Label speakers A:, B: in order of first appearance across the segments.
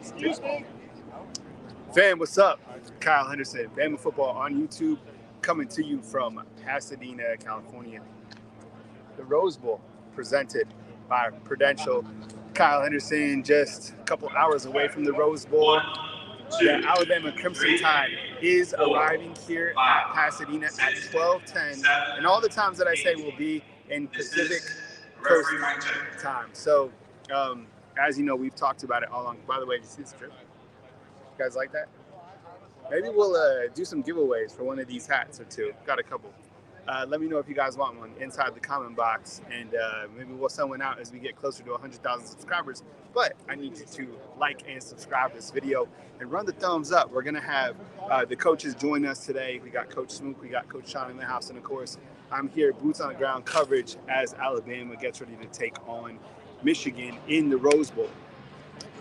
A: Excuse me. Fam, what's up? Kyle Henderson, Bama football on YouTube, coming to you from Pasadena, California. The Rose Bowl presented by Prudential. Kyle Henderson, just a couple hours away from the Rose Bowl. The Alabama Crimson Tide is arriving here at Pasadena at 12:10, and all the times that I say will be in Pacific Coast time. So, as you know, we've talked about it all along. By the way, did you see this trip? You guys like that? Maybe we'll do some giveaways for one of these hats or two. Got a couple. Let me know if you guys want one inside the comment box, and maybe we'll send one out as we get closer to 100,000 subscribers. But I need you to like and subscribe to this video and run the thumbs up. We're going to have the coaches join us today. We got Coach Smook, we got Coach Sean in the house, and of course, I'm here, boots on the ground coverage as Alabama gets ready to take on Michigan in the Rose Bowl.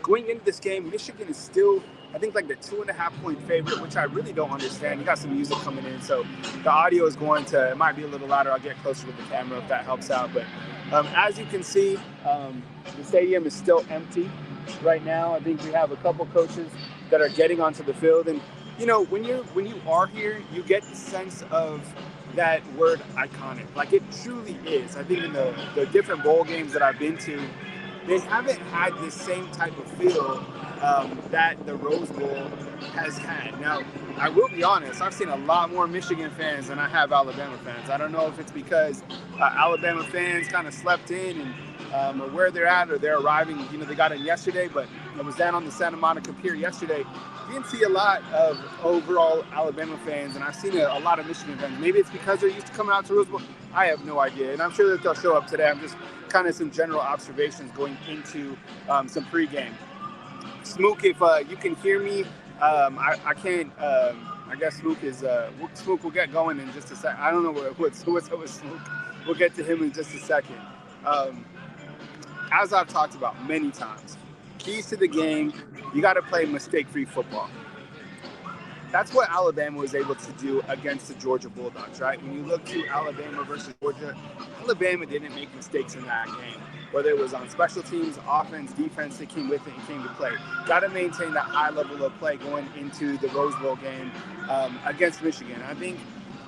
A: Going into this game, Michigan is still, I think, like the 2.5-point favorite, which I really don't understand. You got some music coming in, so the audio is going to, it might be a little louder. I'll get closer to the camera if that helps out. But as you can see, the stadium is still empty right now. I think we have a couple coaches that are getting onto the field. And, you know, when you are here, you get the sense of that word iconic. Like, it truly is. I think in the different bowl games that I've been to, they haven't had the same type of feel that the Rose Bowl has had. Now, I will be honest, I've seen a lot more Michigan fans than I have Alabama fans. I don't know if it's because Alabama fans kind of slept in and or where they're at, or they're arriving. You know, they got in yesterday, but I was down on the Santa Monica Pier yesterday. Didn't see a lot of overall Alabama fans, and I've seen a lot of Michigan fans. Maybe it's because they're used to coming out to Rose Bowl. I have no idea, and I'm sure that they'll show up today. I'm just kind of some general observations going into some pregame. Smook, if you can hear me, I can't. I guess Smook is. Smook will get going in just a second. I don't know what's up with Smook. We'll get to him in just a second. As I've talked about many times, keys to the game, you got to play mistake-free football. That's what Alabama was able to do against the Georgia Bulldogs, right? When you look to Alabama versus Georgia, Alabama didn't make mistakes in that game. Whether it was on special teams, offense, defense, they came with it and came to play. Got to maintain that high level of play going into the Rose Bowl game against Michigan. I think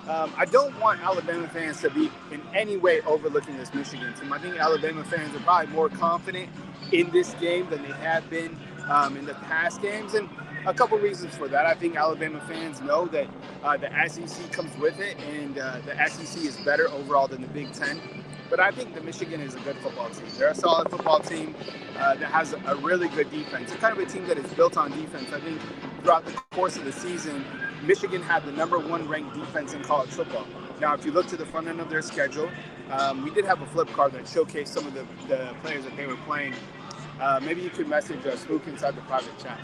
A: I don't want Alabama fans to be in any way overlooking this Michigan team. I think Alabama fans are probably more confident in this game than they have been in the past games. And a couple reasons for that. I think Alabama fans know that the SEC comes with it, and the SEC is better overall than the Big Ten. But I think that Michigan is a good football team. They're a solid football team that has a really good defense. It's kind of a team that is built on defense. I think throughout the course of the season, Michigan had the #1 ranked defense in college football. Now, if you look to the front end of their schedule, we did have a flip card that showcased some of the players that they were playing. Maybe you could message Smook inside the private chat.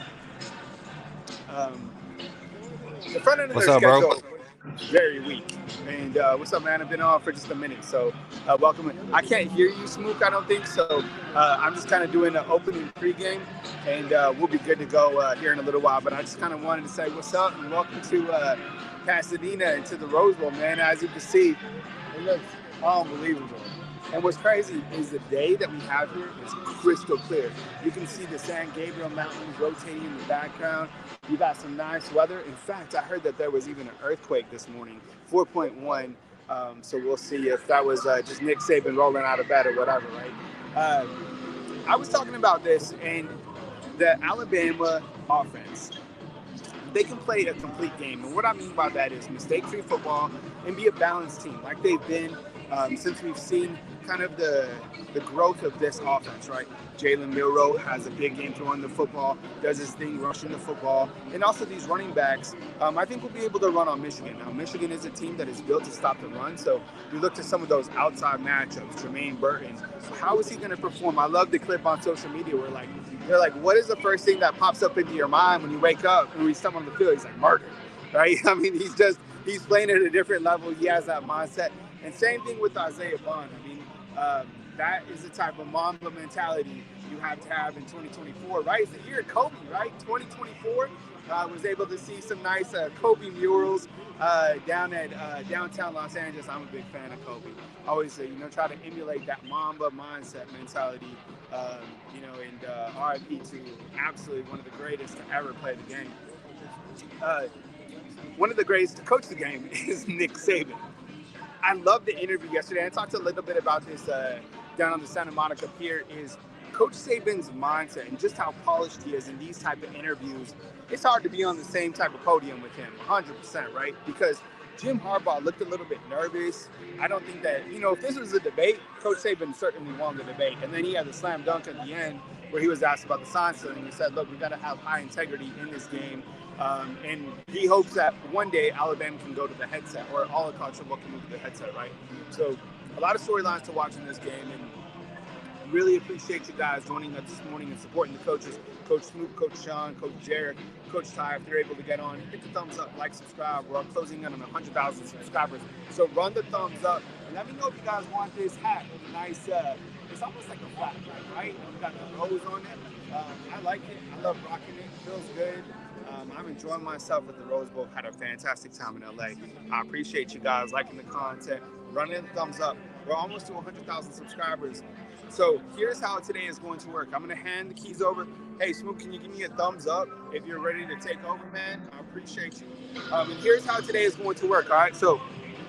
A: The front end of their schedule was very weak. And what's up, man? I've been on for just a minute, so welcome. I can't hear you, Smook, I don't think, so I'm just kind of doing the opening pregame, and we'll be good to go here in a little while. But I just kind of wanted to say what's up and welcome to Pasadena and to the Rose Bowl, man. As you can see, it looks unbelievable. And what's crazy is the day that we have here is crystal clear. You can see the San Gabriel Mountains rotating in the background. You got some nice weather. In fact, I heard that there was even an earthquake this morning, 4.1. So we'll see if that was just Nick Saban rolling out of bed or whatever, right? I was talking about this, and the Alabama offense, they can play a complete game. And what I mean by that is mistake-free football and be a balanced team like they've been since we've seen kind of the growth of this offense, right? Jalen Milroe has a big game throwing the football, does his thing rushing the football, and also these running backs, I think we'll be able to run on Michigan. Now, Michigan is a team that is built to stop the run, so you look to some of those outside matchups, Jermaine Burton. How is he going to perform? I love the clip on social media where they're like, what is the first thing that pops up into your mind when you wake up and we step on the field? He's like, murder, right? I mean, he's playing at a different level. He has that mindset. And same thing with Isaiah Bond. I mean, that is the type of Mamba mentality you have to have in 2024, right? It's the year of Kobe, right? 2024 was able to see some nice Kobe murals down at downtown Los Angeles. I'm a big fan of Kobe. I always say, try to emulate that Mamba mindset mentality. and RIP to absolutely one of the greatest to ever play the game. One of the greatest to coach the game is Nick Saban. I loved the interview yesterday. I talked a little bit about this down on the Santa Monica Pier. Is Coach Saban's mindset and just how polished he is in these type of interviews. It's hard to be on the same type of podium with him, 100%, right? Because Jim Harbaugh looked a little bit nervous. I don't think that, if this was a debate, Coach Saban certainly won the debate. And then he had the slam dunk at the end where he was asked about the sign stealing. And he said, look, we got to have high integrity in this game. And he hopes that one day Alabama can go to the headset, or all of college football can move to the headset, right? So a lot of storylines to watch in this game. And really appreciate you guys joining us this morning and supporting the coaches, Coach Snoop, Coach Sean, Coach Jared, Coach Ty. If they're able to get on, hit the thumbs up, like, subscribe. We're closing in on 100,000 subscribers. So run the thumbs up and let me know if you guys want this hat. Nice, it's almost like a flat hat, right? We got the rose on it. I like it. I love rocking it. Feels good. I'm enjoying myself at the Rose Bowl. Had a fantastic time in LA. I appreciate you guys liking the content, running the thumbs up. We're almost to 100,000 subscribers. So here's how today is going to work. I'm going to hand the keys over. Hey, Smoot, can you give me a thumbs up if you're ready to take over, man? I appreciate you. And here's how today is going to work, all right? So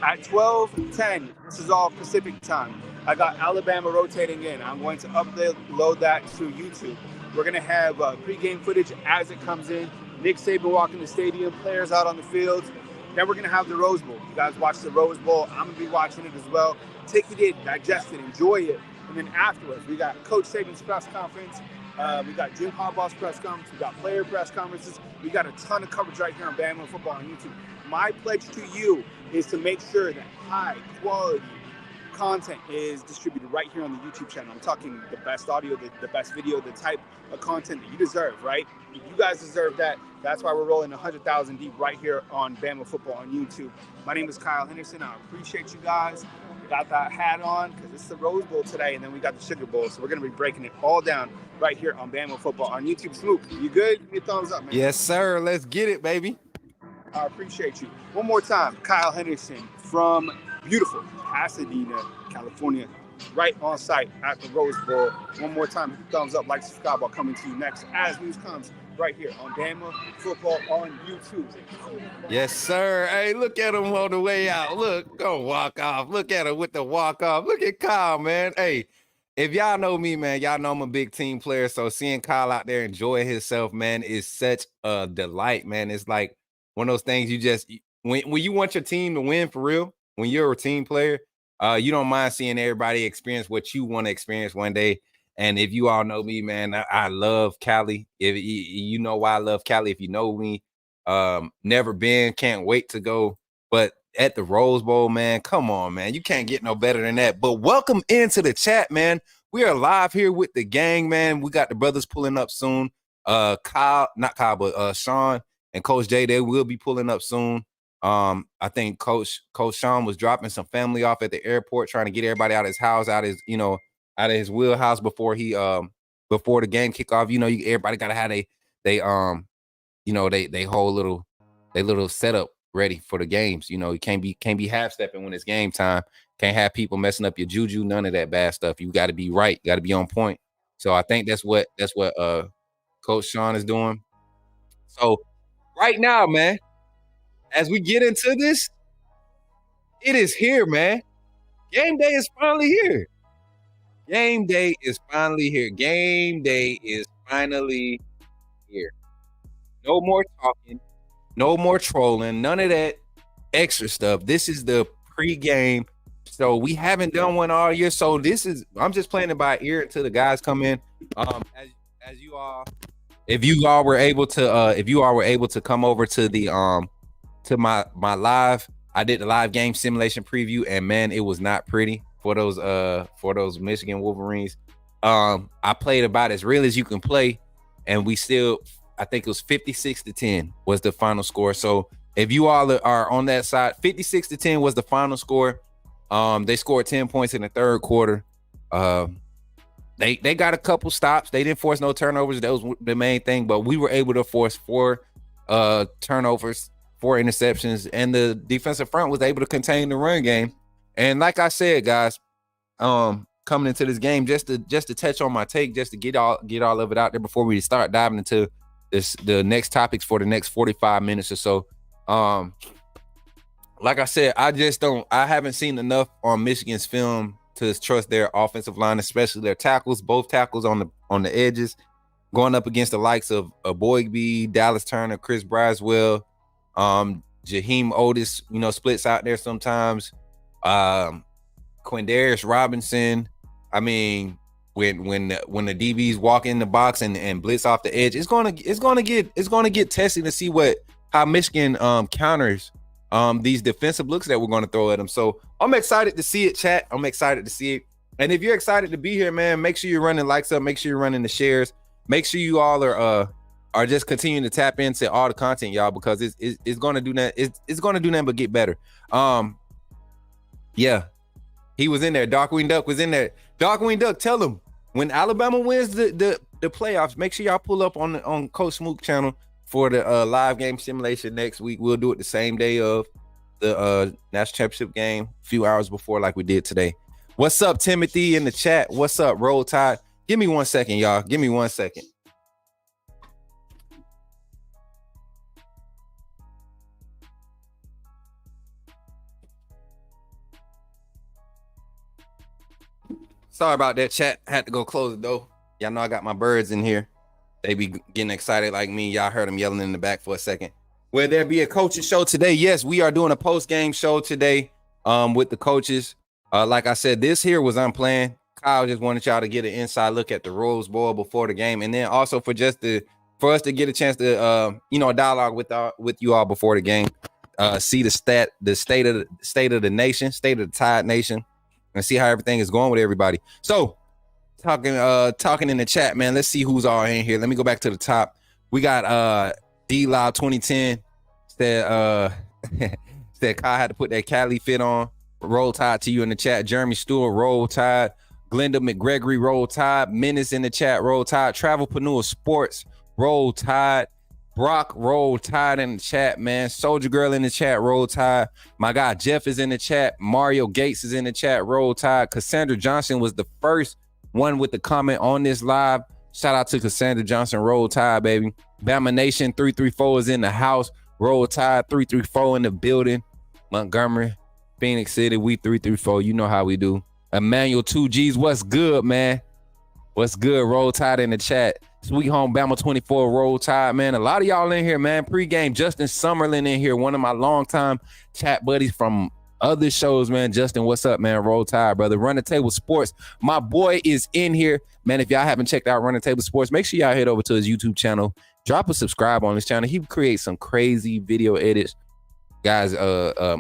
A: at 12:10, this is all Pacific time, I got Alabama rotating in. I'm going to upload that to YouTube. We're going to have pregame footage as it comes in. Nick Saban walking the stadium, players out on the fields. Then we're going to have the Rose Bowl. You guys watch the Rose Bowl. I'm going to be watching it as well. Take it in, digest it, enjoy it. And then afterwards, we got Coach Saban's press conference. We got Jim Harbaugh's press conference. We got player press conferences. We got a ton of coverage right here on Bama Football on YouTube. My pledge to you is to make sure that high quality content is distributed right here on the YouTube channel. I'm talking the best audio, the best video, the type of content that you deserve, right? You guys deserve that. That's why we're rolling 100,000 deep right here on Bama Football on YouTube. My name is Kyle Henderson. I appreciate you guys. Got that hat on because it's the Rose Bowl today, and then we got the Sugar Bowl. So we're going to be breaking it all down right here on Bama Football on YouTube. Smook, you good? Give me a thumbs up, man.
B: Yes, sir. Let's get it, baby.
A: I appreciate you. One more time, Kyle Henderson from beautiful Pasadena, California, right on site at the Rose Bowl. One more time, thumbs up, like, subscribe. I'll coming to you next as news comes right here on Bama Football on YouTube.
B: Yes, sir. Hey, look at him on the way out. Look, go walk off. Look at him with the walk off. Look at Kyle, man. Hey, if y'all know me, man, y'all know I'm a big team player. So seeing Kyle out there enjoying himself, man, is such a delight, man. It's like one of those things you just, when you want your team to win for real, when you're a team player, you don't mind seeing everybody experience what you want to experience one day. And if you all know me, man, I love Cali. If you know why I love Cali, if you know me, never been, can't wait to go. But at the Rose Bowl, man, come on, man, you can't get no better than that. But welcome into the chat, man. We are live here with the gang, man. We got the brothers pulling up soon. Not Kyle, but Sean and Coach Jay, they will be pulling up soon. I think Coach Sean was dropping some family off at the airport, trying to get everybody out of his house, out of his wheelhouse before before the game kickoff. Everybody gotta have they whole little setup ready for the games. You can't be half stepping when it's game time. Can't have people messing up your juju, none of that bad stuff. You got to be right, got to be on point. So I think that's what Coach Sean is doing. So right now, man, as we get into this, it is here, man. Game day is finally here. Game day is finally here. Game day is finally here. No more talking. No more trolling. None of that extra stuff. This is the pregame. So we haven't done one all year. So I'm just playing it by ear until the guys come in. As you all, if you all were able to come over to the to my live, I did the live game simulation preview, and man, it was not pretty for those Michigan Wolverines. I played about as real as you can play, and I think it was 56-10 was the final score. So if you all are on that side, 56-10 was the final score. They scored 10 points in the third quarter. They got a couple stops. They didn't force no turnovers. That was the main thing, but we were able to force 4 turnovers, 4 interceptions, and the defensive front was able to contain the run game. And like I said, guys, coming into this game, just to touch on my take, just to get all of it out there before we start diving into the next topics for the next 45 minutes or so. Like I said, I haven't seen enough on Michigan's film to trust their offensive line, especially their tackles, both tackles on the edges, going up against the likes of Boygby, Dallas Turner, Chris Braswell, Jaheim Otis, splits out there sometimes. Quindarius Robinson. I mean, when the DBs walk in the box and blitz off the edge, it's gonna get testy to see how Michigan counters these defensive looks that we're gonna throw at them. So I'm excited to see it, chat. I'm excited to see it. And if you're excited to be here, man, make sure you're running likes up. Make sure you're running the shares. Make sure you all are just continuing to tap into all the content, y'all, because it's gonna do that. It's gonna do nothing but get better. Yeah, he was in there. Darkwing Duck was in there. Darkwing Duck, tell him when Alabama wins the playoffs, make sure y'all pull up on Coach Smook channel for the live game simulation next week. We'll do it the same day of the national championship game, a few hours before, like we did today. What's up, Timothy, in the chat? What's up, Roll Tide? Give me 1 second, y'all. Give me 1 second. Sorry about that, chat. Had to go close the door. Y'all know I got my birds in here. They be getting excited like me. Y'all heard them yelling in the back for a second. Will there be a coaching show today? Yes, we are doing a post-game show today with the coaches. Like I said, this here was unplanned. Kyle just wanted y'all to get an inside look at the Rose Bowl before the game, and then also for us to get a chance to dialogue with you all before the game, see the state of the nation, state of the Tide Nation, and see how everything is going with everybody. So talking in the chat, man. Let's see who's all in here. Let me go back to the top. We got D-Loud 2010 said said Kyle had to put that Cali fit on. Roll Tide to you in the chat. Jeremy Stewart, Roll Tide. Glenda McGregory, Roll Tide. Menace in the chat, Roll Tide. Travelpreneur Sports, Roll Tide. Brock, Roll Tide in the chat, man. Soldier Girl in the chat, Roll Tide. My guy Jeff is in the chat. Mario Gates is in the chat, Roll Tide. Cassandra Johnson was the first one with the comment on this live. Shout out to Cassandra Johnson, Roll Tide, baby. Bama Nation 334 is in the house. Roll Tide 334 in the building. Montgomery, Phoenix City, we 334. You know how we do. Emmanuel 2Gs, what's good, man? What's good? Roll Tide in the chat. Sweet Home Bama 24, Roll Tide, man. A lot of y'all in here, man. Pregame, Justin Summerlin in here, one of my longtime chat buddies from other shows, man. Justin, what's up, man? Roll Tide, brother. Run the Table Sports, my boy is in here, man. If y'all haven't checked out Run the Table Sports, make sure y'all head over to his YouTube channel. Drop a subscribe on his channel. He creates some crazy video edits. Guy's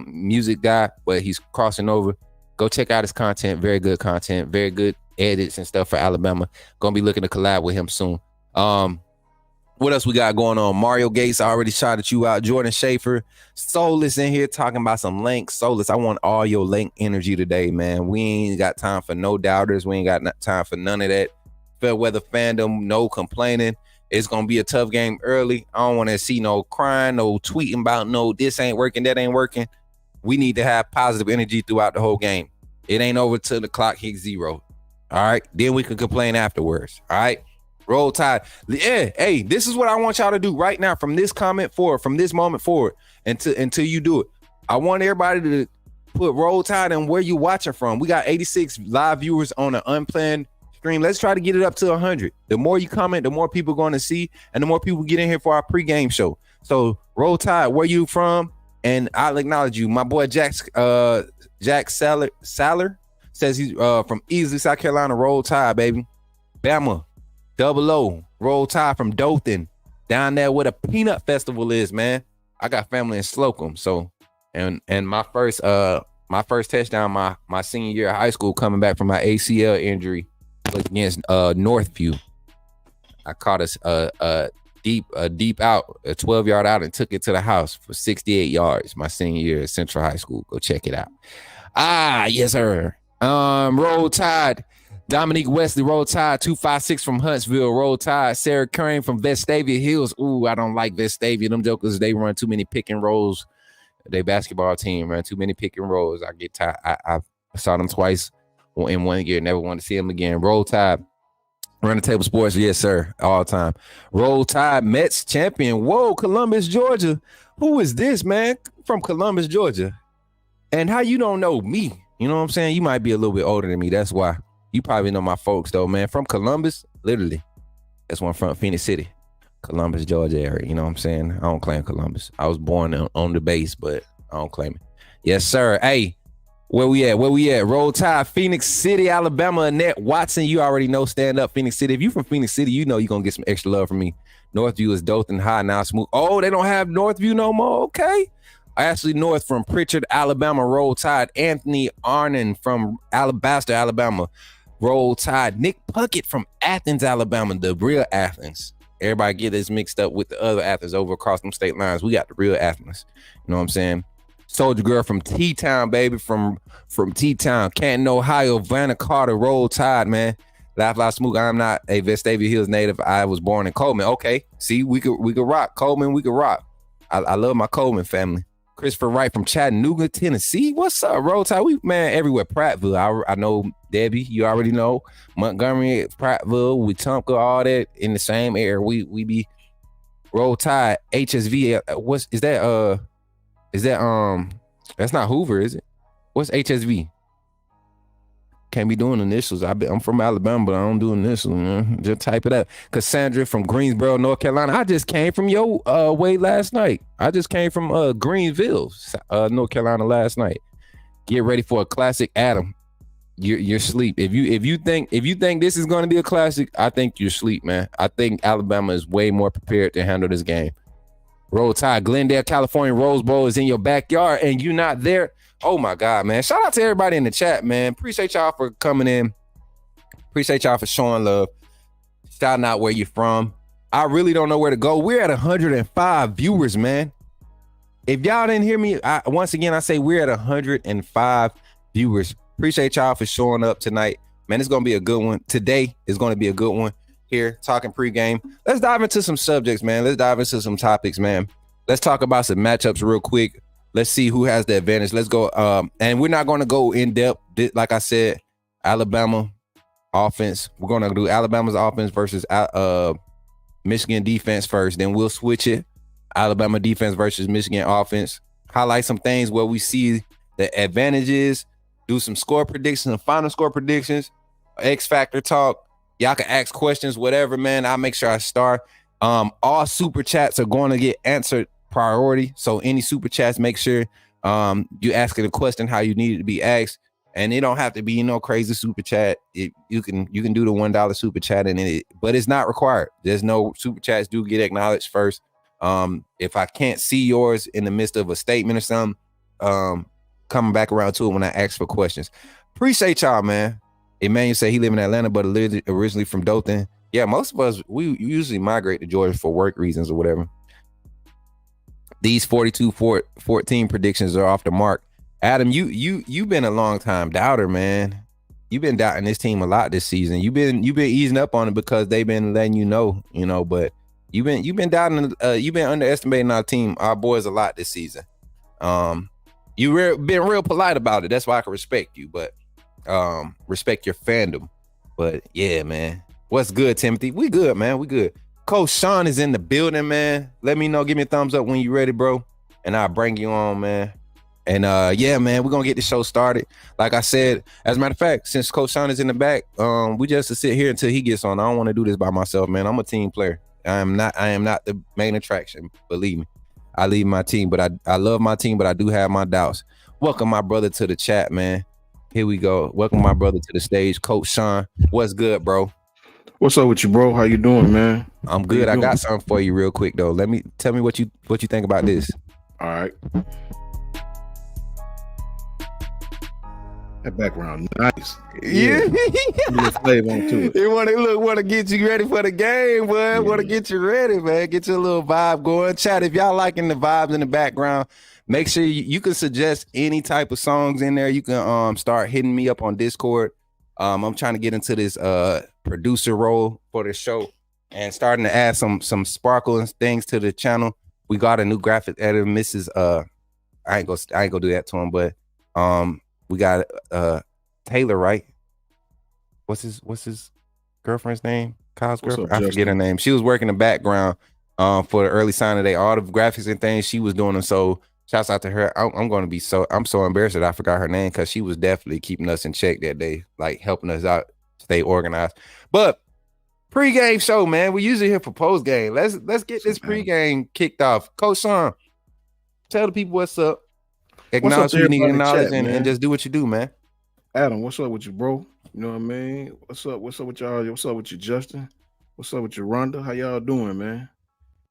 B: music guy, but he's crossing over. Go check out his content. Very good content. Very good edits and stuff for Alabama. Gonna be looking to collab with him soon. What else we got going on? Mario Gates, I already shouted you out. Jordan Schaefer, Soulless in here talking about some Link. Soulless, I want all your Link energy today, man. We ain't got time for no doubters. We ain't got time for none of that. Fairweather fandom, no complaining. It's gonna be a tough game early. I don't want to see no crying, no tweeting about no this ain't working, that ain't working. We need to have positive energy throughout the whole game. It ain't over till the clock hits 0. All right, then we can complain afterwards. All right. Roll Tide. Yeah, hey, this is what I want y'all to do right now from this comment forward, from this moment forward until you do it. I want everybody to put Roll Tide and where you watching from. We got 86 live viewers on an unplanned stream. Let's try to get it up to 100. The more you comment, the more people going to see, and the more people get in here for our pregame show. So Roll Tide, where you from? And I'll acknowledge you. My boy Jack Saller says he's from Easley, South Carolina. Roll Tide, baby. Bama. Double O, Roll Tide from Dothan, down there where the Peanut Festival is, man. I got family in Slocum, so and my first touchdown my senior year of high school, coming back from my ACL injury, was against Northview. I caught a deep out, a 12-yard out, and took it to the house for 68 yards. My senior year at Central High School. Go check it out. Yes, sir. Roll Tide. Dominique Wesley, Roll Tide. 256 from Huntsville, Roll Tide. Sarah Crane from Vestavia Hills. Ooh, I don't like Vestavia. Them jokers, they run too many pick and rolls. They basketball team run too many pick and rolls. I get tired. I saw them twice in 1 year. Never want to see him again. Roll Tide. Run the Table Sports, yes, sir. All time. Roll Tide Mets champion. Whoa, Columbus, Georgia. Who is this, man? From Columbus, Georgia. And how you don't know me? You know what I'm saying? You might be a little bit older than me. That's why. You probably know my folks, though, man. From Columbus, literally. That's one from Phoenix City. Columbus, Georgia area. You know what I'm saying? I don't claim Columbus. I was born on the base, but I don't claim it. Yes, sir. Hey. Where we at? Roll Tide, Phoenix City, Alabama. Annette Watson, you already know. Stand up, Phoenix City. If you from Phoenix City, you know you're going to get some extra love from me. Northview is Dothan High, now smooth. Oh, they don't have Northview no more? Okay. Ashley North from Pritchard, Alabama. Roll Tide. Anthony Arnon from Alabaster, Alabama. Roll Tide. Nick Puckett from Athens, Alabama. The real Athens. Everybody get this mixed up with the other Athens over across them state lines. We got the real Athens. You know what I'm saying? Soldier Girl from T-Town, baby, from T-Town, Canton, Ohio. Vanna Carter, Roll Tide, man. Laugh Loud Smook. I'm not a Vestavia Hills native. I was born in Coleman. Okay, see, we could rock Coleman. We could rock. I love my Coleman family. Christopher Wright from Chattanooga, Tennessee. What's up, Roll Tide? We man everywhere. Prattville. I know Debbie. You already know Montgomery, Prattville, Wetumpka, all that in the same area. We be Roll Tide. HSV. What's is that? Is that that's not Hoover, is it? What's HSV? Can't be doing initials. I'm from Alabama, but I don't do initials, man. Just type it up. Cassandra from Greensboro, North Carolina. I just came from your way last night. I just came from Greenville, North Carolina last night. Get ready for a classic, Adam. You're asleep. If you think this is going to be a classic, I think you're asleep, man. I think Alabama is way more prepared to handle this game. Roll Tide, Glendale, California, Rose Bowl is in your backyard and you're not there. Oh my God, man. Shout out to everybody in the chat, man. Appreciate y'all for coming in. Appreciate y'all for showing love. Shouting out where you're from. I really don't know where to go. We're at 105 viewers, man. If y'all didn't hear me, once again, I say we're at 105 viewers. Appreciate y'all for showing up tonight. Man, it's going to be a good one. Today is going to be a good one. Here talking pregame. Let's dive into some subjects, man. Let's dive into some topics, man. Let's talk about some matchups real quick. Let's see who has the advantage. Let's go. And we're not going to go in depth. Like I said, Alabama offense. We're going to do Alabama's offense versus Michigan defense first. Then we'll switch it. Alabama defense versus Michigan offense. Highlight some things where we see the advantages. Do some score predictions, some final score predictions. X Factor talk. Y'all can ask questions, whatever, man. I'll make sure I start. All super chats are going to get answered priority. So any super chats, make sure you ask it a question how you need it to be asked. And it don't have to be crazy super chat. You can do the $1 super chat but it's not required. There's no super chats do get acknowledged first. If I can't see yours in the midst of a statement or something, coming back around to it when I ask for questions. Appreciate y'all, man. Emmanuel said he live in Atlanta, but originally from Dothan. Yeah, most of us, we usually migrate to Georgia for work reasons or whatever. These 42-14 predictions are off the mark. Adam, you've been a long time doubter, man. You've been doubting this team a lot this season. You've been easing up on it because they've been letting you know, but you've been doubting, you've been underestimating our team, our boys a lot this season. You've been real polite about it. That's why I can respect you, but respect your fandom. But yeah, man. What's good, Timothy? We good, man. We good. Coach Sean is in the building, man. Let me know. Give me a thumbs up when you're ready, bro. And I'll bring you on, man. And yeah, man, we're gonna get the show started. Like I said, as a matter of fact, since Coach Sean is in the back, we just sit here until he gets on. I don't want to do this by myself, man. I'm a team player. I am not the main attraction. Believe me. I lead my team, but I love my team, but I do have my doubts. Welcome my brother to the chat, man. Here we go. Welcome my brother to the stage, Coach Sean. What's good, bro?
C: What's up with you, bro? How you doing, man?
B: I'm good. I got something for you real quick though. Tell me what you think about this.
C: All right. That background nice.
B: Yeah.
C: Flavor onto it.
B: It want to get you ready for the game, boy.
C: Yeah.
B: Want to get you ready, man. Get your little vibe going. Chat, if y'all liking the vibes in the background, make sure you can suggest any type of songs in there. You can start hitting me up on Discord. I'm trying to get into this producer role for the show and starting to add some sparkle and things to the channel. We got a new graphic editor, Mrs. I ain't gonna do that to him, but we got Taylor, right? what's his girlfriend's name? Kyle's
C: What's up,
B: girlfriend. I forget her
C: Justin?
B: name. She was working in the background for the early sign of day. All the graphics and things she was doing them. So shouts out to her. I'm so embarrassed that I forgot her name because she was definitely keeping us in check that day, like helping us out, stay organized. But pregame show, man. We usually here for postgame. Let's get this pregame kicked off. Coach Sean, tell the people what's up.
C: What's up
B: Acknowledge
C: to
B: who you need to
C: everybody in the
B: acknowledge
C: chat,
B: and
C: man?
B: just do what you do, man.
C: Adam, what's up with you, bro? You know what I mean? What's up with y'all? What's up with you, Justin? What's up with you, Rhonda? How y'all doing, man?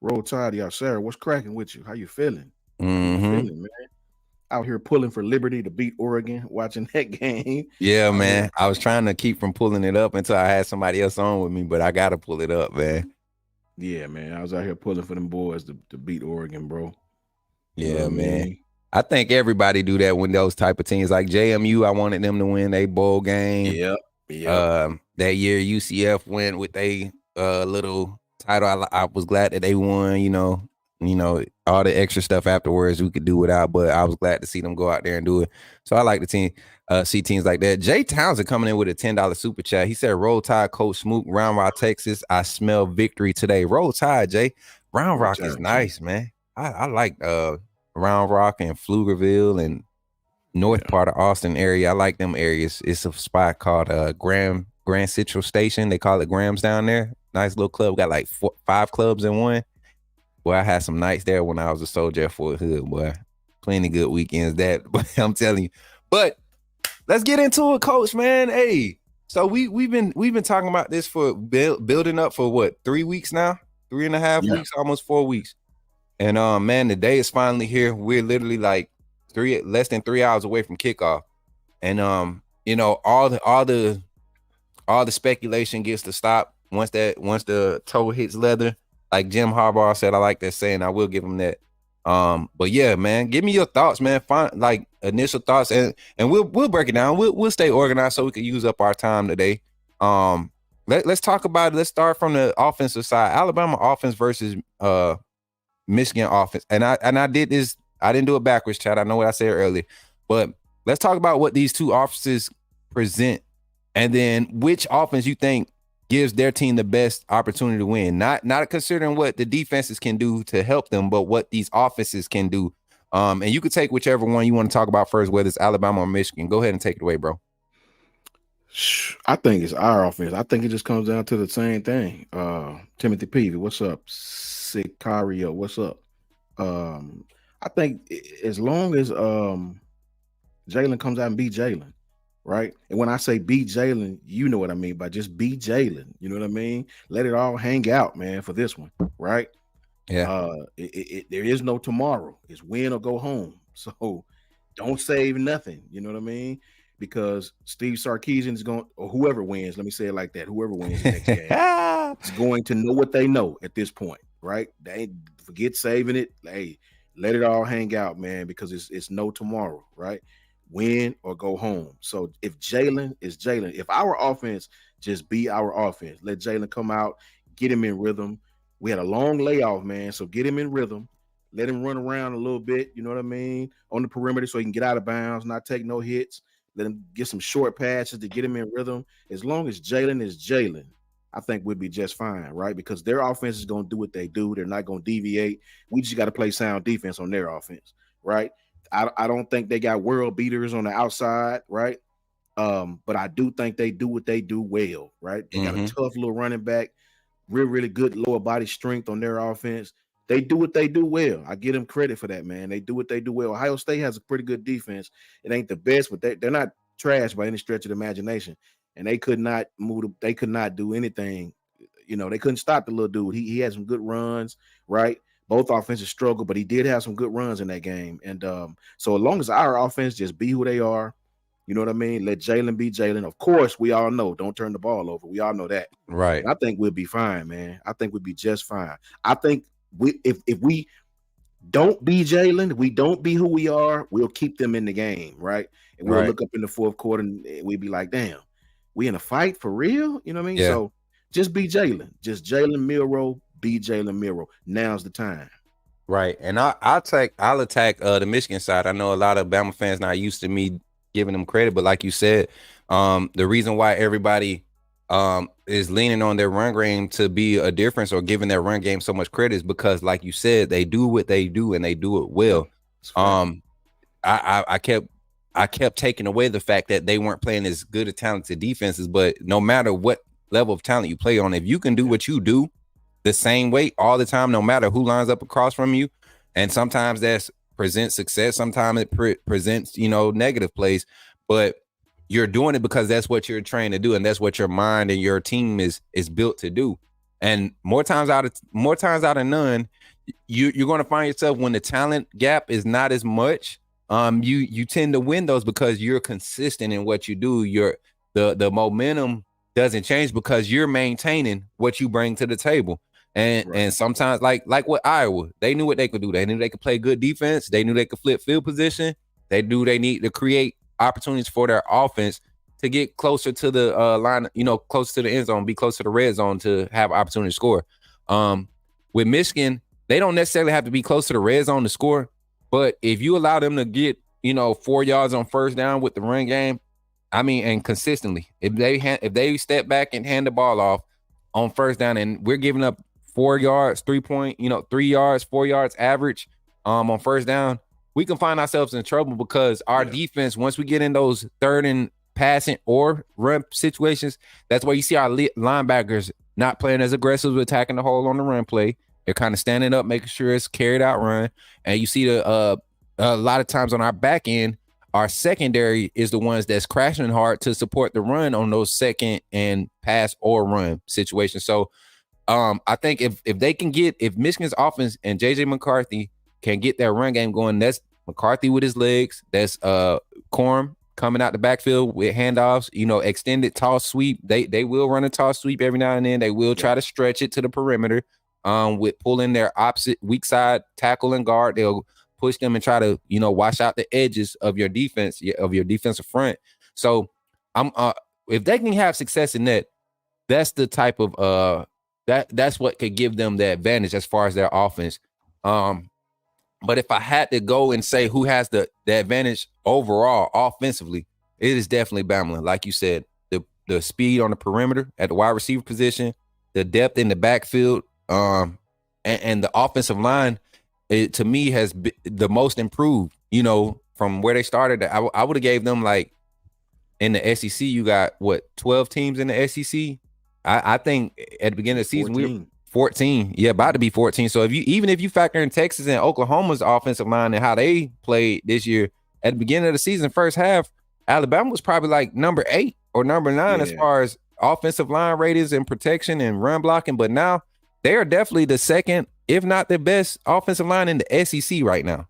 C: Roll Tide, y'all. Sarah, what's cracking with you? How you feeling? How you feeling, man? Out here pulling for Liberty to beat Oregon, watching that game.
B: Yeah, man. I was trying to keep from pulling it up until I had somebody else on with me, but I gotta pull it up, man.
C: Yeah, man. I was out here pulling for them boys to beat Oregon, bro.
B: Yeah, man. I think everybody do that when those type of teams like JMU. I wanted them to win a bowl game.
C: Yep.
B: That year UCF went with a little title. I was glad that they won. You know, all the extra stuff afterwards we could do without, but I was glad to see them go out there and do it. So I like the team. See teams like that. Jay Townsend coming in with a $10 super chat. He said, "Roll Tide, Coach Smook, Round Rock, Texas. I smell victory today." Roll Tide, Jay. Round Rock is nice, man. I like Round Rock and Pflugerville and north part of Austin area. I like them areas. It's a spot called Grand Central Station. They call it Grams down there. Nice little club. Got like 5 clubs in one. Boy, I had some nights there when I was a soldier at Fort Hood, boy. Plenty good weekends that, but I'm telling you. But let's get into it, Coach, man. Hey, so we've been talking about this for building up for what, 3 weeks now? 3.5 weeks, almost 4 weeks. And man, the day is finally here. We're literally like less than 3 hours away from kickoff. And all the speculation gets to stop once the toe hits leather. Like Jim Harbaugh said, I like that saying. I will give him that. But yeah, man, give me your thoughts, man. Find like initial thoughts, and we'll break it down. We'll stay organized so we can use up our time today. Let's talk about it. Let's start from the offensive side. Alabama offense versus Michigan offense. And I did this. I didn't do it backwards, Chad. I know what I said earlier, but let's talk about what these two offenses present, and then which offense you think gives their team the best opportunity to win. Not considering what the defenses can do to help them, but what these offenses can do. And you could take whichever one you want to talk about first, whether it's Alabama or Michigan. Go ahead and take it away, bro.
C: I think it's our offense. I think it just comes down to the same thing. Timothy Peavy, what's up? Sicario, what's up? I think as long as Jalen comes out and beat Jalen, right? And when I say beat Jalen, you know what I mean by just beat Jalen. You know what I mean? Let it all hang out, man, for this one, right?
B: Yeah.
C: There is no tomorrow. It's win or go home. So don't save nothing. You know what I mean? Because Steve Sarkisian is going, or whoever wins, let me say it like that. Whoever wins the next game is going to know what they know at this point, right? They forget saving it. Hey, let it all hang out, man, because it's no tomorrow, right? Win or go home. So if Jalen is Jalen, if our offense just be our offense, let Jalen come out, get him in rhythm. We had a long layoff, man, so get him in rhythm. Let him run around a little bit, you know what I mean, on the perimeter so he can get out of bounds, not take no hits. Let him get some short passes to get him in rhythm. As long as Jalen is Jalen, I think we'd be just fine, right? Because their offense is going to do what they do. They're not going to deviate. We just got to play sound defense on their offense, right? I don't think they got world beaters on the outside, right? But I do think they do what they do well, right? They got a tough little running back, really good lower body strength on their offense. They do what they do well. I give them credit for that, man. They do what they do well. Ohio State has a pretty good defense. It ain't the best, but they're not trash by any stretch of the imagination. And they could not move. They could not do anything. You know, they couldn't stop the little dude. He had some good runs, right? Both offenses struggled, but he did have some good runs in that game. And so as long as our offense just be who they are, you know what I mean? Let Jalen be Jalen. Of course, we all know, don't turn the ball over. We all know that.
B: Right.
C: And I think we'll be fine, man. I think we'll be just fine. I think if we don't be Jalen, we don't be who we are, we'll keep them in the game, right? And we'll look up in the fourth quarter and we'll be like, damn, we in a fight for real? You know what I mean?
B: Yeah.
C: So just be Jalen. Just Jalen Milroe, be Jalen Milroe. Now's the time.
B: Right. And I'll attack the Michigan side. I know a lot of Bama fans not used to me giving them credit, but like you said, the reason why everybody is leaning on their run game to be a difference or giving their run game so much credit is because, like you said, they do what they do and they do it well. I kept taking away the fact that they weren't playing as good as talented defenses, but no matter what level of talent you play on, if you can do what you do the same way all the time, no matter who lines up across from you, and sometimes that's presents success, sometimes it presents, negative plays, but you're doing it because that's what you're trained to do, and that's what your mind and your team is built to do. And more times out of none, you're going to find yourself when the talent gap is not as much. You tend to win those because you're consistent in what you do. The momentum doesn't change because you're maintaining what you bring to the table. And sometimes like with Iowa, they knew what they could do. They knew they could play good defense. They knew they could flip field position. They knew they need to create opportunities for their offense to get closer to the line, closer to the end zone, be close to the red zone to have opportunity to score. With Michigan, they don't necessarily have to be close to the red zone to score, but if you allow them to get 4 yards on first down with the run game, and consistently, if they step back and hand the ball off on first down, and we're giving up 4 yards, 3 yards, 4 yards average on first down, we can find ourselves in trouble because our defense, once we get in those third and passing or run situations, that's where you see our linebackers not playing as aggressive with attacking the hole on the run play. They're kind of standing up, making sure it's carried out run. And you see a lot of times on our back end, our secondary is the ones that's crashing hard to support the run on those second and pass or run situations. So I think if Michigan's offense and JJ McCarthy can get that run game going, that's McCarthy with his legs, that's Corum coming out the backfield with handoffs, extended toss sweep. They will run a toss sweep every now and then. They will try to stretch it to the perimeter with pulling their opposite weak side tackle and guard. They'll push them and try to, wash out the edges of your defense, of your defensive front. So if they can have success in that, that's the type of that's what could give them the advantage as far as their offense. But if I had to go and say who has the advantage overall offensively, it is definitely Bama. Like you said, the speed on the perimeter at the wide receiver position, the depth in the backfield, and the offensive line, it, to me, has been the most improved, from where they started. I would have gave them, like, in the SEC, you got, 12 teams in the SEC? I think at the beginning of the season,
C: 14.
B: we were 14. Yeah, about to be 14. So even if you factor in Texas and Oklahoma's offensive line and how they played this year, at the beginning of the season, first half, Alabama was probably like number 8 or number 9 as far as offensive line ratings and protection and run blocking. But now they are definitely the second, if not the best offensive line in the SEC right now.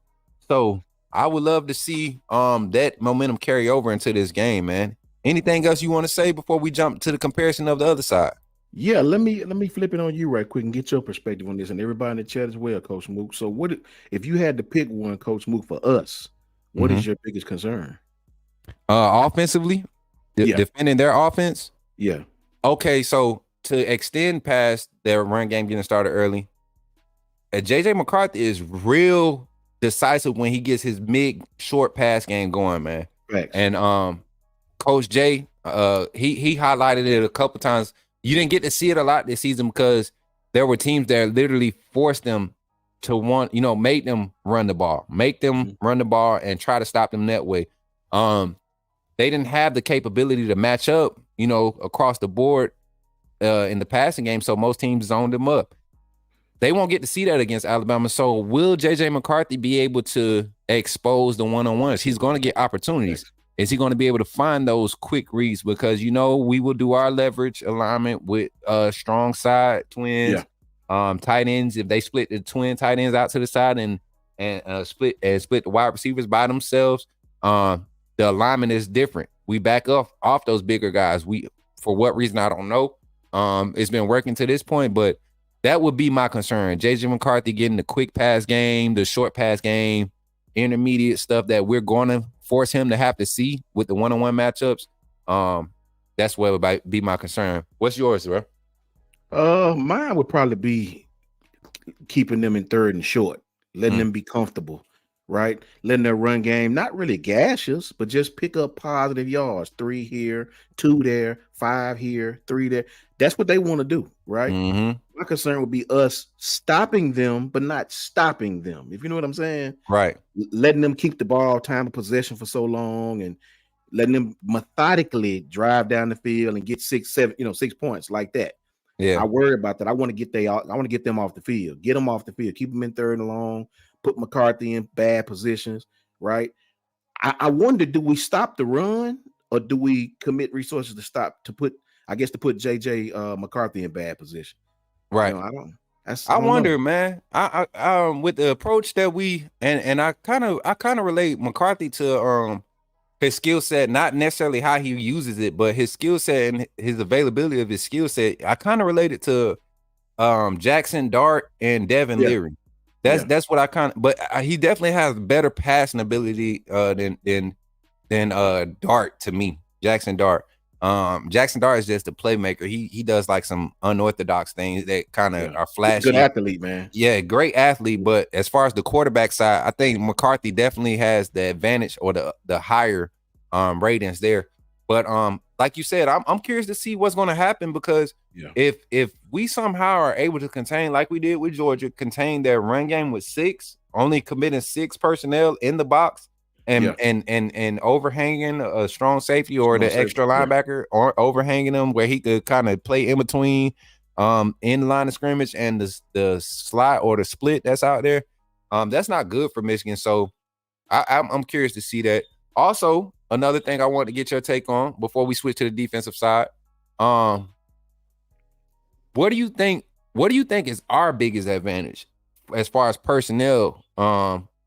B: So I would love to see that momentum carry over into this game, man. Anything else you want to say before we jump to the comparison of the other side?
C: Yeah, let me flip it on you right quick and get your perspective on this, and everybody in the chat as well, Coach Mook. So what if you had to pick one, Coach Mook, for us, what is your biggest concern?
B: Offensively, defending their offense?
C: Yeah.
B: Okay, so to extend past their run game getting started early, JJ McCarthy is real decisive when he gets his short pass game going, man.
C: Facts.
B: And Coach Jay, he highlighted it a couple times. You didn't get to see it a lot this season because there were teams that literally forced them to make them run the ball, run the ball and try to stop them that way. They didn't have the capability to match up, across the board in the passing game. So most teams zoned them up. They won't get to see that against Alabama. So will JJ McCarthy be able to expose the one-on-ones? He's going to get opportunities. Is he going to be able to find those quick reads? Because, we will do our leverage alignment with strong side twins, tight ends. If they split the twin tight ends out to the side and split the wide receivers by themselves, the alignment is different. We back off those bigger guys. For what reason, I don't know. It's been working to this point, but that would be my concern. JJ McCarthy getting the quick pass game, the short pass game, intermediate stuff that we're going to force him to have to see with the one-on-one matchups. That's what would be my concern. What's yours, bro?
C: Mine would probably be keeping them in third and short, letting them be comfortable right? Letting their run game not really gaseous, but just pick up positive yards. 3 here, 2 there, 5 here, 3 there. That's what they want to do, right?
B: Mm-hmm.
C: My concern would be us stopping them, but not stopping them. If you know what I'm saying,
B: Right.
C: letting them keep the ball, time of possession for so long, and letting them methodically drive down the field and get 6, 7, 6 points like that.
B: Yeah.
C: I worry about that. I want to get them off the field. Get them off the field. Keep them in third and long. Put McCarthy in bad positions. Right. I wonder, do we stop the run or do we commit resources to put JJ McCarthy in bad position?
B: Right.
C: I don't
B: wonder,
C: know.
B: man. I with the approach that we and I kind of relate McCarthy to his skill set, not necessarily how he uses it, but his skill set and his availability of his skill set. I kind of relate it to Jackson Dart and Devin Leary. That's what I kind of, but he definitely has better passing ability than Dart to me. Jackson Dart. Jackson Dart is just a playmaker. He does like some unorthodox things that kind of are flashy.
C: Good athlete, man.
B: Yeah, great athlete. But as far as the quarterback side, I think McCarthy definitely has the advantage or the higher ratings there. But like you said, I'm curious to see what's going to happen because if we somehow are able to contain, like we did with Georgia, contain their run game with 6, only committing 6 personnel in the box. And overhanging a strong safety or the extra linebacker or overhanging him where he could kind of play in between in the line of scrimmage and the slide or the split that's out there. That's not good for Michigan. So I'm curious to see that. Also, another thing I want to get your take on before we switch to the defensive side. What do you think is our biggest advantage as far as personnel?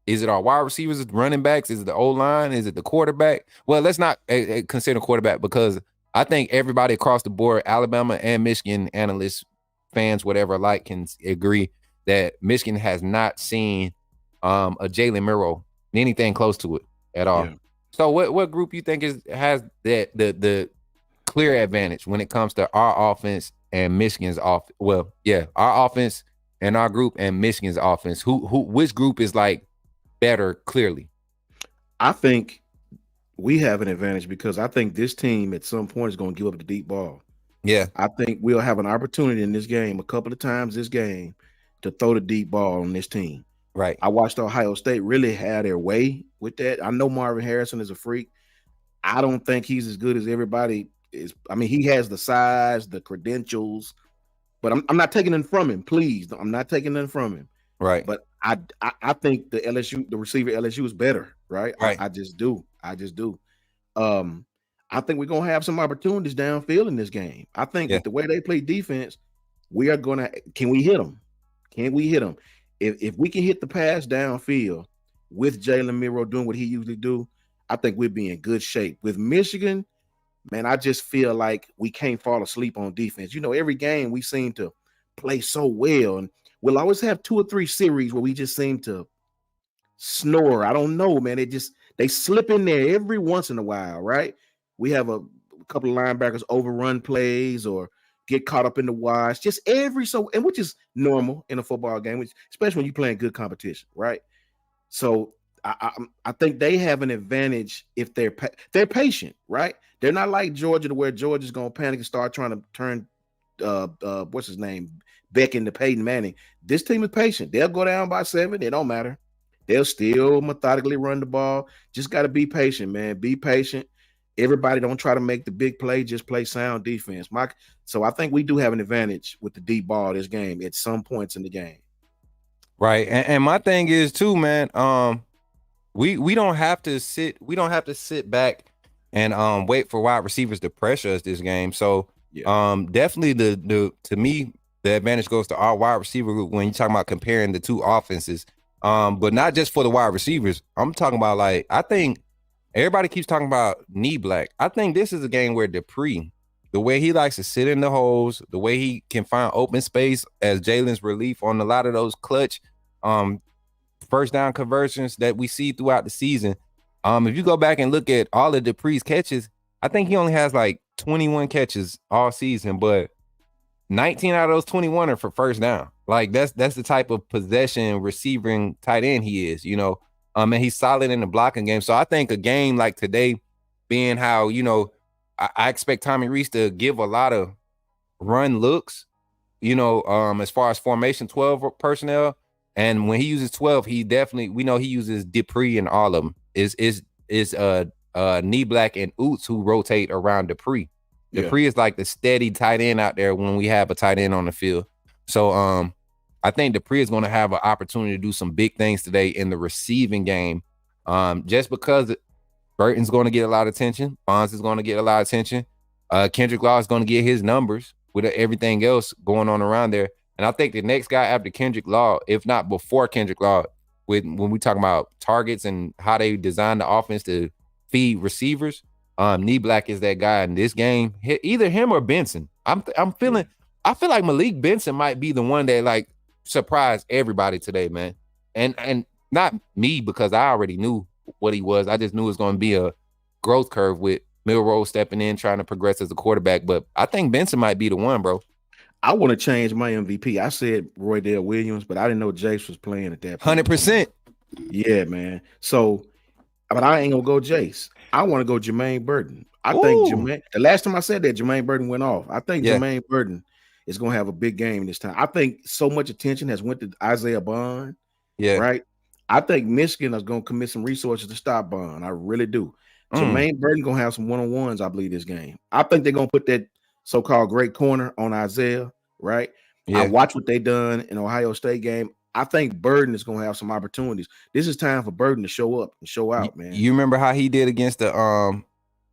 B: Is it our wide receivers, running backs? Is it the O-line? Is it the quarterback? Well, let's not consider quarterback because I think everybody across the board, Alabama and Michigan analysts, fans, whatever alike, can agree that Michigan has not seen a Jalen Miro, anything close to it at all. Yeah. So what group you think has the clear advantage when it comes to our offense and Michigan's off? Well, yeah, our offense and our group and Michigan's offense. Which group is like better, clearly?
C: I think we have an advantage because I think this team at some point is going to give up the deep ball.
B: Yeah.
C: I think we'll have an opportunity in this game, a couple of times this game, to throw the deep ball on this team.
B: Right.
C: I watched Ohio State really have their way with that. I know Marvin Harrison is a freak. I don't think he's as good as everybody is. I mean, he has the size, the credentials, but I'm not taking them from him. Please, I'm not taking them from him.
B: Right.
C: But I think the receiver LSU is better, right?
B: Right.
C: I just do. I think we're gonna have some opportunities downfield in this game. I think with the way they play defense, we are gonna. Can we hit them? If we can hit the pass downfield with Jalen Miro doing what he usually do, I think we'd be in good shape. With Michigan, man, I just feel like we can't fall asleep on defense. Every game we seem to play so well, and we'll always have 2 or 3 series where we just seem to snore. I don't know, man. They slip in there every once in a while, right? We have a couple of linebackers overrun plays or get caught up in the wires, just which is normal in a football game, especially when you're playing good competition, right? So I think they have an advantage if they're patient, right? They're not like Georgia, to where Georgia's gonna panic and start trying to turn what's his name, Beck into Peyton Manning. This team is patient. They'll go down by 7. It don't matter. They'll still methodically run the ball. Just got to be patient, man. Be patient. Everybody don't try to make the big play. Just play sound defense. So I think we do have an advantage with the deep ball this game at some points in the game.
B: Right. And my thing is too, man, we don't have to sit back and wait for wide receivers to pressure us this game. So definitely the to me, the advantage goes to our wide receiver group when you're talking about comparing the two offenses. But not just for the wide receivers. I'm talking about, like, I think everybody keeps talking about knee black. I think this is a game where Dupree, the way he likes to sit in the holes, the way he can find open space as Jalen's relief on a lot of those clutch first down conversions that we see throughout the season. If you go back and look at all of Dupree's catches, I think he only has like 21 catches all season, but 19 out of those 21 are for first down. Like that's the type of possession receiving tight end he is, And he's solid in the blocking game. So I think a game like today, being how, I expect Tommy Rees to give a lot of run looks, as far as formation 12 personnel. And when he uses 12, we know he uses Dupree and all of them. Knee Black and Oots who rotate around Dupree.
C: Yeah.
B: Dupree is like the steady tight end out there when we have a tight end on the field. So I think Dupree is going to have an opportunity to do some big things today in the receiving game. Just because Burton's going to get a lot of attention, Bonds is going to get a lot of attention. Kendrick Law is going to get his numbers with everything else going on around there. And I think the next guy after Kendrick Law, if not before Kendrick Law, when we talk about targets and how they design the offense to feed receivers, Knee Black is that guy in this game. Either him or Benson. I feel like Malik Benson might be the one that like surprised everybody today, man. And not me because I already knew what he was. I just knew it was going to be a growth curve with Milroe stepping in, trying to progress as a quarterback. But I think Benson might be the one, bro.
C: I want to change my MVP. I said Roy Dale Williams, but I didn't know Jace was playing at that point.
B: 100%.
C: Yeah, man. So, but I ain't gonna go Jace. I want to go Jermaine Burton. I think the last time I said that, Jermaine Burton went off. I think Jermaine Burton is gonna have a big game this time. I think so much attention has went to Isaiah Bond. Yeah. Right. I think Michigan is gonna commit some resources to stop Bond. I really do. Jermaine Burton gonna have some one-on-ones, I believe, this game. I think they're gonna put that so-called great corner on Isaiah, right? Yeah. I watch what they done in Ohio State game. I think Burton is going to have some opportunities. This is time for Burton to show up and show out, man.
B: You remember how he did against the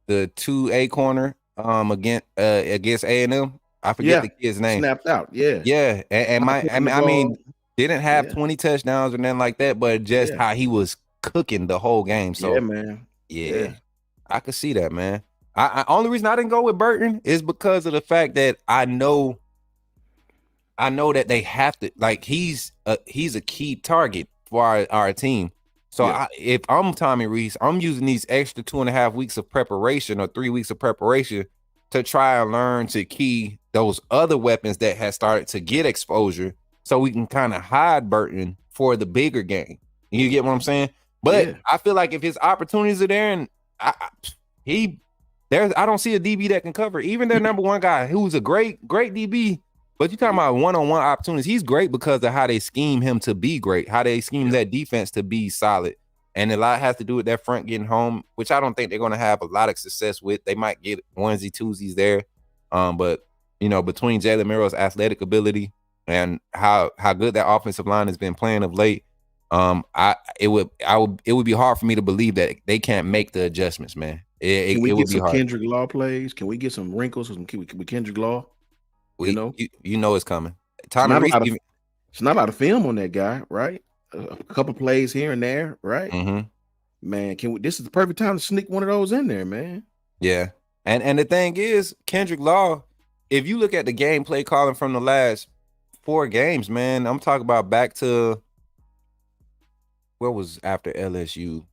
B: 2A corner against A&M? I forget the kid's name.
C: Snapped out, yeah.
B: Yeah, and didn't have 20 touchdowns or nothing like that, but just how he was cooking the whole game. So,
C: yeah, man.
B: Yeah. I could see that, man. I only reason I didn't go with Burton is because of the fact that I know that they have to, like, he's a key target for our team. So if I'm Tommy Rees, I'm using these extra 2.5 weeks of preparation or 3 weeks of preparation to try and learn to key those other weapons that has started to get exposure so we can kind of hide Burton for the bigger game. You get what I'm saying? But I feel like if his opportunities are there and I don't see a DB that can cover. Even their number one guy, who's a great DB, but you're talking about one-on-one opportunities. He's great because of how they scheme him to be great, how they scheme that defense to be solid. And a lot has to do with that front getting home, which I don't think they're going to have a lot of success with. They might get onesie, twosies there. But, between Jalen Milroe's athletic ability and how good that offensive line has been playing of late, it would be hard for me to believe that they can't make the adjustments, man.
C: Can we get some Kendrick Law plays? Can we get some wrinkles with Kendrick Law?
B: It's coming.
C: It's not a lot of film on that guy, right? A couple plays here and there, right?
B: Mm-hmm.
C: Man, this is the perfect time to sneak one of those in there, man.
B: Yeah, and the thing is, Kendrick Law, if you look at the gameplay calling from the last 4 games, man, I'm talking about back to where was after LSU.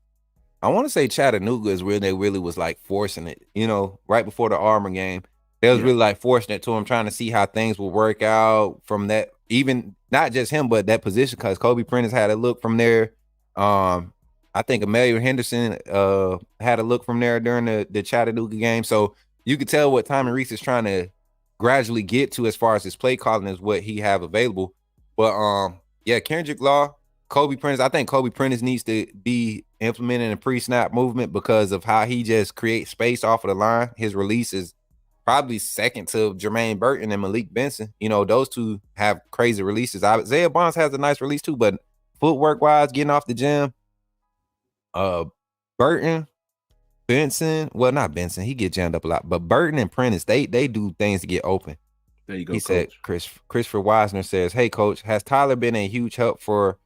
B: I want to say Chattanooga is where they really was like forcing it, right before the Auburn game. They was really like forcing it to him, trying to see how things will work out from that. Even not just him, but that position, because Kobe Prentice had a look from there. I think Emmanuel Henderson had a look from there during the Chattanooga game. So you could tell what Tommy Rees is trying to gradually get to as far as his play calling is what he have available. But Kendrick Law, Kobe Prentice. I think Kobe Prentice needs to be implementing a pre-snap movement because of how he just creates space off of the line. His release is probably second to Jermaine Burton and Malik Benson. Those two have crazy releases. Isaiah Bonds has a nice release too, but footwork-wise, getting off the gym, Burton, Benson, well, not Benson, he get jammed up a lot, but Burton and Prentice, they do things to get open.
C: There you go,
B: He
C: Coach.
B: said, Christopher Wisner says, "Hey, Coach, has Tyler been a huge help for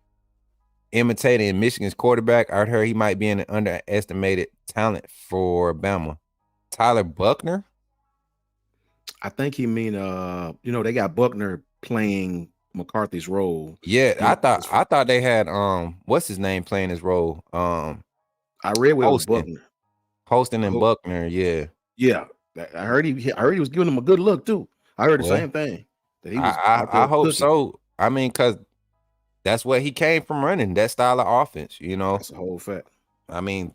B: imitating Michigan's quarterback? I heard he might be an underestimated talent for Bama." Tyler Buckner?
C: I think he mean they got Buckner playing McCarthy's role.
B: Yeah, I thought they had what's his name playing his role?
C: I read where it was Buckner.
B: Holston and Buckner, yeah.
C: Yeah. I heard he was giving him a good look too. I heard the same thing.
B: That he was I hope cooking. So. I mean, because that's what he came from running, that style of offense, you know.
C: That's a whole fact.
B: I mean,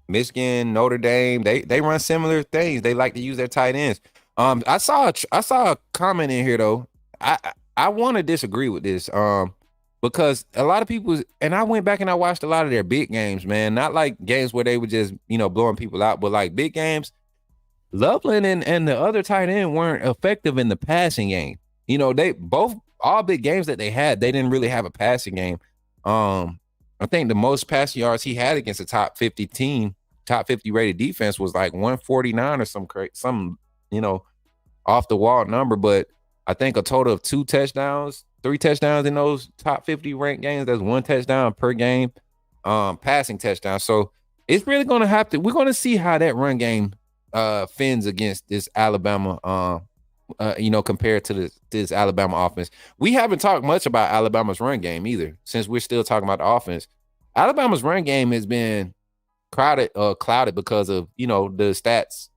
B: Michigan, Notre Dame, they run similar things. They like to use their tight ends. I saw a comment in here though. I want to disagree with this. Because a lot of people, and I went back and I watched a lot of their big games, man. Not like games where they were just, blowing people out, but like big games. Loveland and the other tight end weren't effective in the passing game. They both, all big games that they had, they didn't really have a passing game. I think the most passing yards he had against a top 50 team, top 50 rated defense was like 149 or some off the wall number. But I think a total of 3 touchdowns in those top 50 ranked games. That's 1 touchdown per game, passing touchdown. So it's really going to we're going to see how that run game fends against this Alabama, compared to this Alabama offense. We haven't talked much about Alabama's run game either, since we're still talking about the offense. Alabama's run game has been clouded because of, the stats.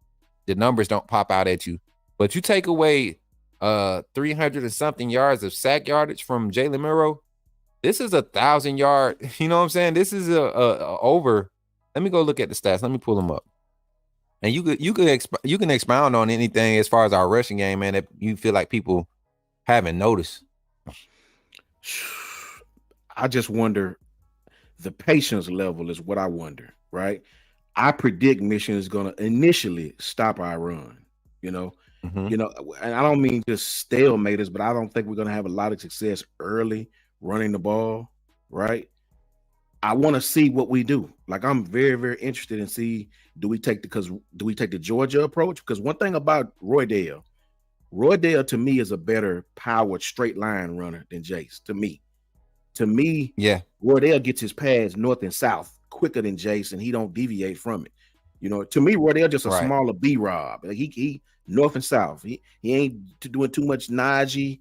B: The numbers don't pop out at you. But you take away 300 and something yards of sack yardage from Jalen Milroe, this is 1,000 yard. You know what I'm saying? This is a over. Let me go look at the stats. Let me pull them up. And you can expound on anything as far as our rushing game, man, that you feel like people haven't noticed.
C: I just wonder, the patience level is what I wonder, right? I predict Michigan is going to initially stop our run,
B: Mm-hmm.
C: And I don't mean just stalemate us, but I don't think we're going to have a lot of success early running the ball, right? I want to see what we do. Like, I'm very, very interested in see, do we take the Georgia approach? Because one thing about Roy Dale to me is a better powered straight line runner than Jace. To me,
B: yeah,
C: Roy Dale gets his pads north and south quicker than Jace, and he don't deviate from it. To me, Roy Dale just a smaller B-Rob. Like he north and south. He ain't doing too much Najee,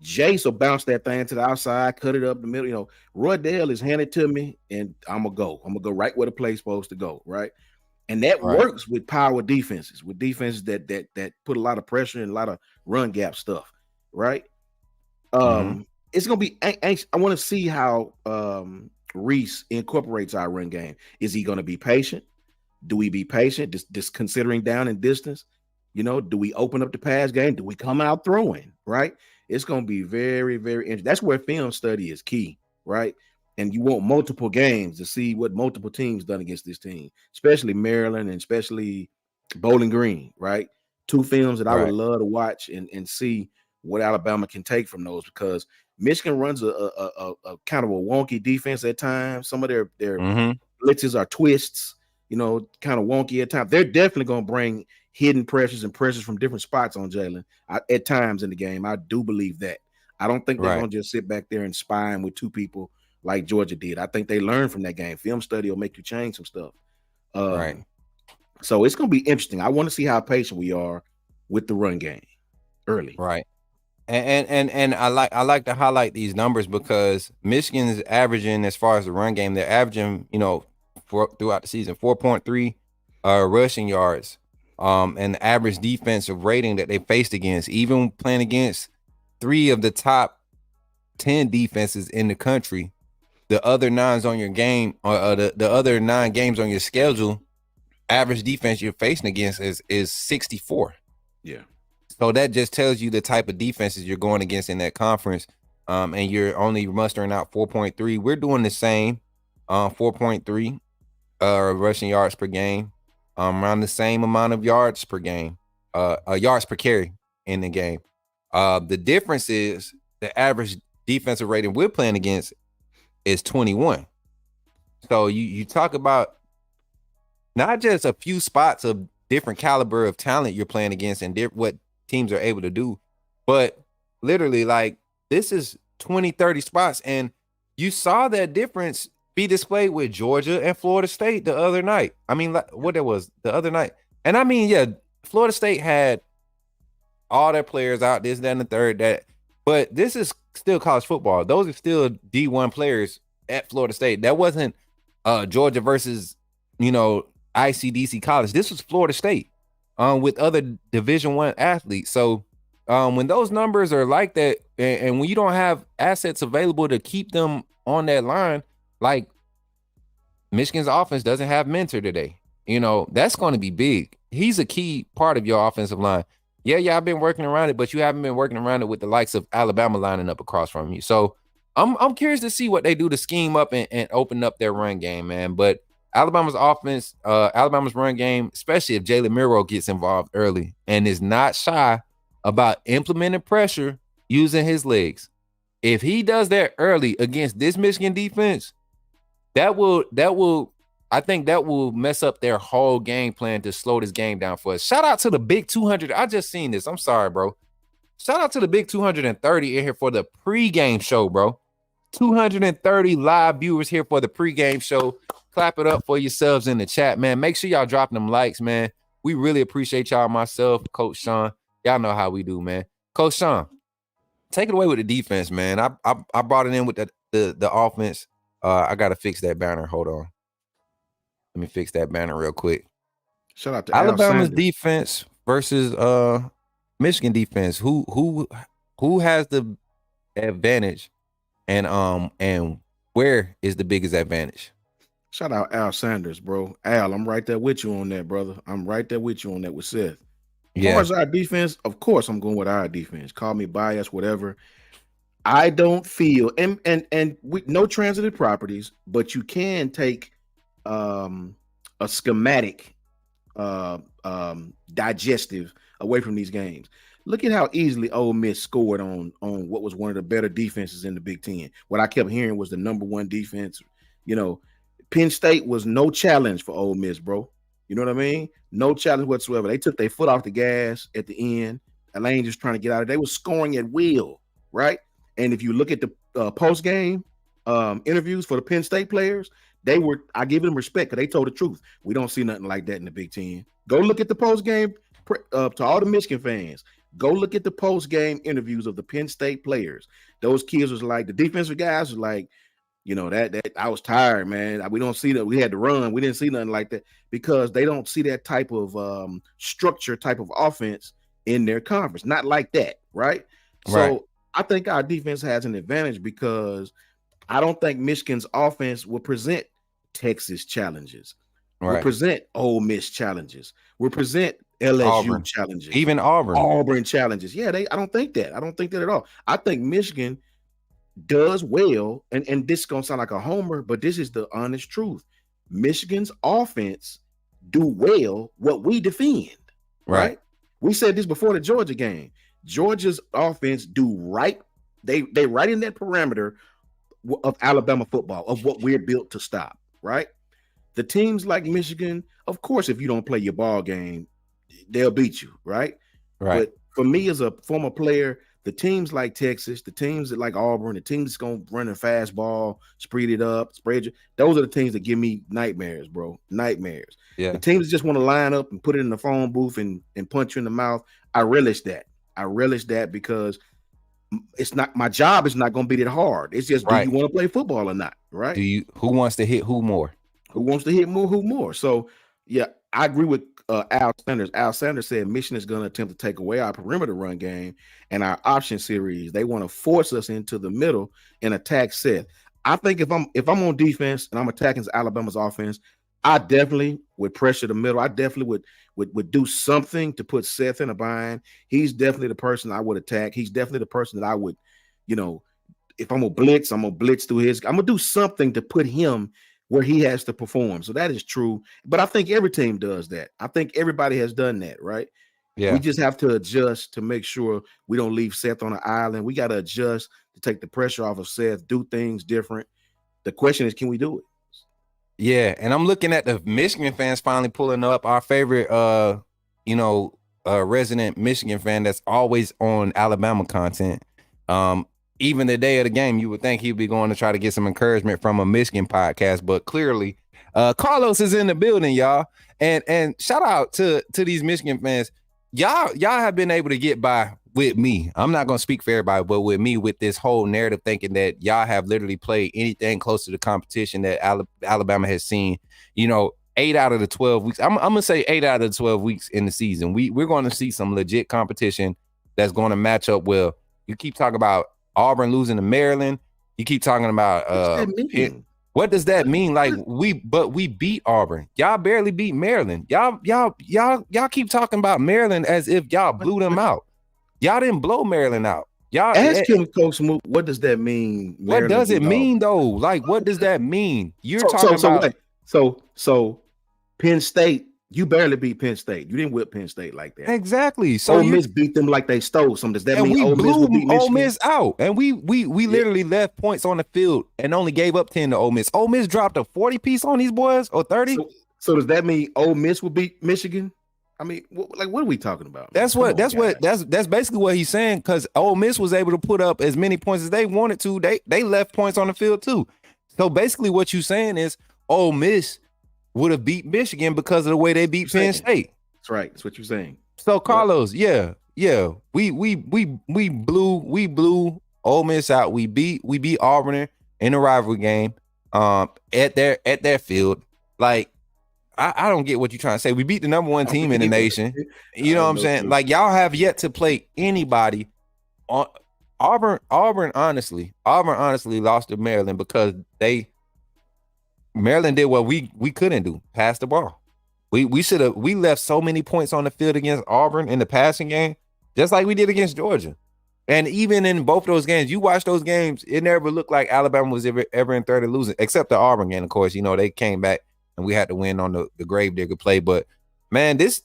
C: Jace will bounce that thing to the outside, cut it up the middle. Roy Dale is handed to me, and I'm gonna go right where the play's supposed to go, right? And that works with power defenses, that put a lot of pressure and a lot of run gap stuff, right? It's gonna be. I want to see how Reese incorporates our run game. Is he gonna be patient? Do we be patient? Just considering down and distance? Do we open up the pass game? Do we come out throwing? Right? It's going to be very, very interesting. That's where film study is key, right? And you want multiple games to see what multiple teams done against this team, especially Maryland and especially Bowling Green, right? 2 films that I would love to watch and see what Alabama can take from those, because Michigan runs a kind of a wonky defense at times. Some of their blitzes are twists, kind of wonky at times. They're definitely going to bring hidden pressures and pressures from different spots on Jalen at times in the game. I do believe that. I don't think they're going to just sit back there and spy him with 2 people like Georgia did. I think they learned from that game. Film study will make you change some stuff. So it's going to be interesting. I want to see how patient we are with the run game early.
B: Right. And I like to highlight these numbers because Michigan's averaging, as far as the run game, they're averaging, throughout the season, 4.3 rushing yards. And the average defensive rating that they faced against, even playing against 3 of the top 10 defenses in the country, the other 9s on your game, or the other 9 games on your schedule, average defense you're facing against is 64.
C: Yeah.
B: So that just tells you the type of defenses you're going against in that conference. And you're only mustering out 4.3. We're doing the same, 4.3 rushing yards per game. Around the same amount of yards per game, yards per carry in the game. The difference is the average defensive rating we're playing against is 21. So you talk about not just a few spots of different caliber of talent you're playing against and what teams are able to do, but literally, like, this is 20, 30 spots. And you saw that difference be displayed with Georgia and Florida State the other night. I mean, what it was the other night. And I mean, yeah, Florida State had all their players out, this, that, and the third, but this is still college football. Those are still D1 players at Florida State. That wasn't Georgia versus, ICDC college. This was Florida State with other Division I athletes. So when those numbers are like that, and when you don't have assets available to keep them on that line, like Michigan's offense doesn't have Mentor today. That's going to be big. He's a key part of your offensive line. Yeah, I've been working around it, but you haven't been working around it with the likes of Alabama lining up across from you. So I'm curious to see what they do to scheme up and open up their run game, man. But Alabama's offense, Alabama's run game, especially if Jalen Milroe gets involved early and is not shy about implementing pressure using his legs. If he does that early against this Michigan defense, I think that will mess up their whole game plan to slow this game down for us. Shout out to the Big 200. I just seen this. I'm sorry, bro. Shout out to the Big 230 in here for the pregame show, bro. 230 live viewers here for the pregame show. Clap it up for yourselves in the chat, man. Make sure y'all drop them likes, man. We really appreciate y'all. Myself, Coach Sean. Y'all know how we do, man. Coach Sean, take it away with the defense, man. I brought it in with the offense. I gotta fix that banner. Hold on. Let me fix that banner real quick.
C: Shout out to
B: Alabama's defense versus Michigan defense. Who has the advantage, and where is the biggest advantage?
C: Shout out Al Sanders, bro. Al, I'm right there with you on that, brother. I'm right there with you on that with Seth. As far as our defense, of course, I'm going with our defense. Call me biased, whatever. I don't feel and we no transitive properties, but you can take a schematic digestive away from these games. Look at how easily Ole Miss scored on what was one of the better defenses in the Big Ten. What I kept hearing was the number one defense. Penn State was no challenge for Ole Miss, bro. You know what I mean? No challenge whatsoever. They took their foot off the gas at the end. Elaine just trying to get out of it. They were scoring at will, right? And if you look at the post-game interviews for the Penn State players, I give them respect because they told the truth. We don't see nothing like that in the Big Ten. Go look at the post-game to all the Michigan fans. Go look at the post-game interviews of the Penn State players. Those kids was like, the defensive guys was like, that I was tired, man. We don't see that. We had to run. We didn't see nothing like that because they don't see that type of structure, type of offense in their conference. Not like that, right? So I think our defense has an advantage because I don't think Michigan's offense will present Texas challenges. Will present Ole Miss challenges. Will present LSU challenges.
B: Even Auburn
C: challenges. Yeah, I don't think that. I don't think that at all. I think Michigan does well, and this is gonna sound like a homer, but this is the honest truth. Michigan's offense do well what we defend. Right? We said this before the Georgia game. Georgia's offense do right. They right in that parameter of Alabama football, of what we're built to stop, right? The teams like Michigan, of course, if you don't play your ball game, they'll beat you, right? But for me as a former player, the teams like Texas, the teams that like Auburn, the teams that's going to run a fast ball, spread it up, those are the teams that give me nightmares, bro. Nightmares.
B: Yeah.
C: The teams that just want to line up and put it in the phone booth and punch you in the mouth, I relish that. I relish that because it's not, my job is not going to be that hard. It's just, do you want to play football or not, right?
B: Who wants to hit who more?
C: Who wants to hit who more? So, yeah, I agree with Al Sanders. Al Sanders said Michigan is going to attempt to take away our perimeter run game and our option series. They want to force us into the middle and attack Seth. I think if I'm on defense and I'm attacking Alabama's offense, I definitely would pressure the middle. I definitely would do something to put Seth in a bind. He's definitely the person I would attack. He's definitely the person that I would, if I'm gonna blitz through his. I'm gonna do something to put him where he has to perform. So that is true. But I think every team does that. I think everybody has done that, right? Yeah. We just have to adjust to make sure we don't leave Seth on an island. We got to adjust to take the pressure off of Seth, do things different. The question is, can we do it?
B: Yeah, and I'm looking at the Michigan fans finally pulling up. Our favorite, resident Michigan fan that's always on Alabama content. Even the day of the game, you would think he'd be going to try to get some encouragement from a Michigan podcast, but clearly, Carlos is in the building, y'all. And shout out to these Michigan fans. Y'all have been able to get by with me. I'm not gonna speak for everybody, but with me, with this whole narrative thinking that y'all have literally played anything close to the competition that Alabama has seen. 8 out of the 12 weeks. I'm gonna say 8 out of the 12 weeks in the season. We're going to see some legit competition that's going to match up well. You keep talking about Auburn losing to Maryland. You keep talking about what does that mean? Like we beat Auburn. Y'all barely beat Maryland. Y'all keep talking about Maryland as if y'all blew them out. Y'all didn't blow Maryland out. Y'all
C: ask him, Coach Smoot, what does that mean?
B: What does it mean though? Like, what does that mean? You're talking about
C: so Penn State. You barely beat Penn State. You didn't whip Penn State like that.
B: Exactly. So
C: Ole Miss beat them like they stole some. Does that mean
B: we
C: Ole Miss will beat Michigan?
B: Ole Miss out? And we literally left points on the field and only gave up 10 to Ole Miss. Ole Miss dropped a 40 piece on these boys or 30.
C: So does that mean Ole Miss will beat Michigan? I mean, what are we talking about?
B: That's basically what he's saying, because Ole Miss was able to put up as many points as they wanted to. They left points on the field too. So basically what you're saying is Ole Miss would have beat Michigan because of the way they beat Penn State.
C: That's right. That's what you're saying.
B: So Carlos, we blew Ole Miss out. We beat Auburn in a rivalry game at their field. Like, I don't get what you're trying to say. We beat the number one team in the nation. You know what I'm saying? Like, y'all have yet to play anybody on Auburn. Auburn honestly lost to Maryland because Maryland did what we couldn't do, pass the ball. We left so many points on the field against Auburn in the passing game, just like we did against Georgia. And even in both those games, you watch those games, it never looked like Alabama was ever in third or losing, except the Auburn game, of course. You know, they came back and we had to win on the Gravedigger play. But, man, this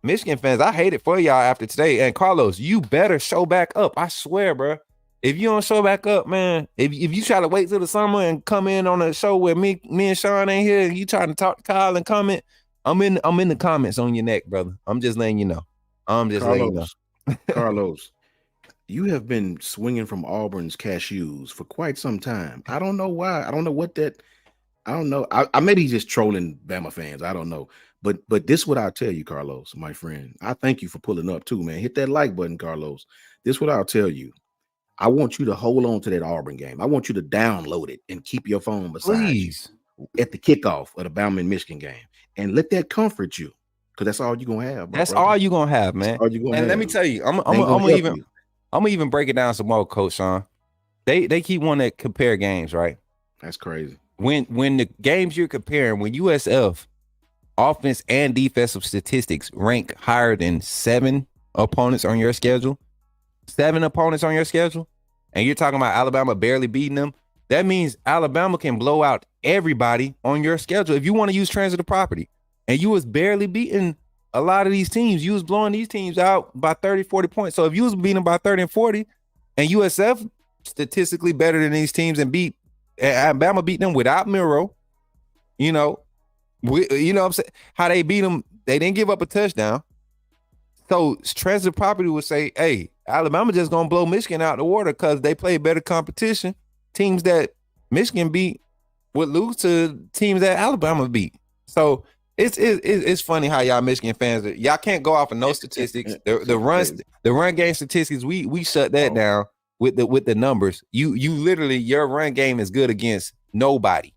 B: Michigan fans, I hate it for y'all after today. And, Carlos, you better show back up. I swear, bro. If you don't show back up, man, if you try to wait till the summer and come in on a show where me and Sean ain't here, and you trying to talk to Kyle and comment, I'm in the comments on your neck, brother. I'm just letting you know.
C: Carlos, you have been swinging from Auburn's cashews for quite some time. I don't know why. I don't know what that. I don't know. I maybe he's just trolling Bama fans. I don't know. But this is what I'll tell you, Carlos, my friend. I thank you for pulling up too, man. Hit that like button, Carlos. This is what I'll tell you. I want you to hold on to that Auburn game. I want you to download it and keep your phone beside you at the kickoff of the Bama and Michigan game, and let that comfort you, because that's all you're gonna have.
B: That's all you're gonna have, man. And let me tell you, I'm gonna even break it down some more, Coach Sean. They keep wanting to compare games, right?
C: That's crazy.
B: When the games you're comparing, when USF offense and defensive statistics rank higher than 7 opponents on your schedule, and you're talking about Alabama barely beating them, that means Alabama can blow out everybody on your schedule if you want to use transitive property. And you was barely beating a lot of these teams. You was blowing these teams out by 30, 40 points. So if you was beating them by 30 and 40, and USF statistically better than these teams and Alabama beat them without Miro, you know what I'm saying? How they beat them, they didn't give up a touchdown. So transitive property would say, hey, Alabama just gonna blow Michigan out the water because they play better competition. Teams that Michigan beat would lose to teams that Alabama beat. So it's funny how y'all Michigan fans, y'all can't go off of no statistics. The run game statistics, we shut that down with the numbers. You literally, your run game is good against nobody.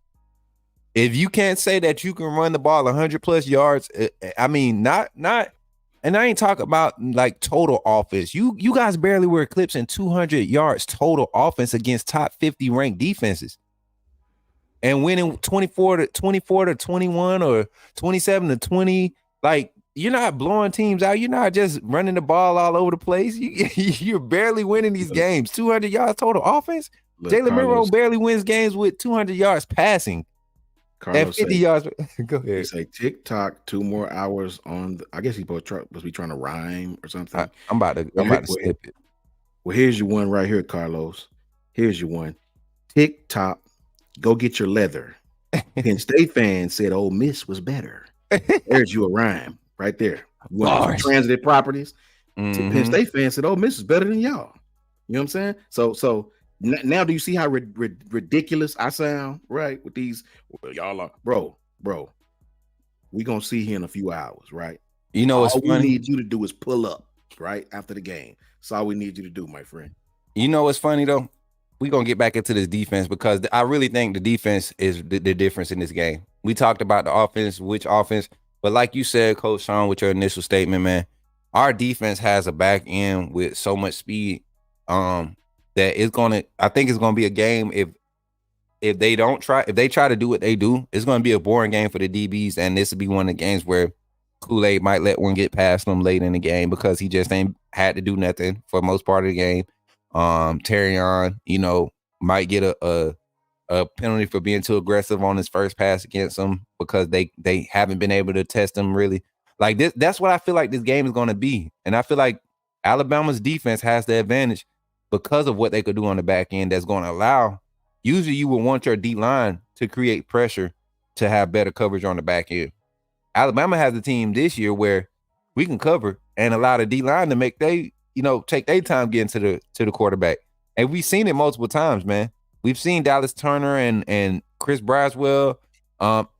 B: If you can't say that you can run the ball 100 plus yards, I mean, not. And I ain't talking about like total offense. You guys barely were eclipsing 200 yards total offense against top 50 ranked defenses, and winning 24 to 21 or 27 to 20. Like, you're not blowing teams out. You're not just running the ball all over the place. You're barely winning these games. 200 yards total offense. Jalen Miro barely wins games with 200 yards passing.
C: Carlos
B: and 50 yards. Go ahead.
C: He say TikTok 2 more hours on. I guess he must be trying to rhyme or something.
B: I'm about to snip it.
C: Well, here's your one right here, Carlos. Here's your one. TikTok, go get your leather. Penn State fans said Ole Miss was better. There's you a rhyme right there. Transitive properties. Mm-hmm. Penn State fans said Ole Miss is better than y'all. You know what I'm saying? So now do you see how ridiculous I sound, right? With these, well, y'all are, bro, we gonna see here in a few hours, right?
B: You know what's funny?
C: All we need you to do is pull up right after the game. That's all we need you to do, my friend.
B: You know what's funny though? We're gonna get back into this defense because I really think the defense is the difference in this game. We talked about the offense, which offense, but like you said, Coach Sean, with your initial statement, man, our defense has a back end with so much speed that it's gonna. I think it's gonna be a game if they try to do what they do, it's gonna be a boring game for the DBs, and this will be one of the games where Kool-Aid might let one get past them late in the game because he just ain't had to do nothing for most part of the game. Terrion, might get a penalty for being too aggressive on his first pass against them because they haven't been able to test him really. Like this, that's what I feel like this game is going to be. And I feel like Alabama's defense has the advantage because of what they could do on the back end that's going to allow, usually you would want your D-line to create pressure to have better coverage on the back end. Alabama has a team this year where we can cover and allow the D-line to make take their time getting to the quarterback. And we've seen it multiple times, man. We've seen Dallas Turner and Chris Braswell,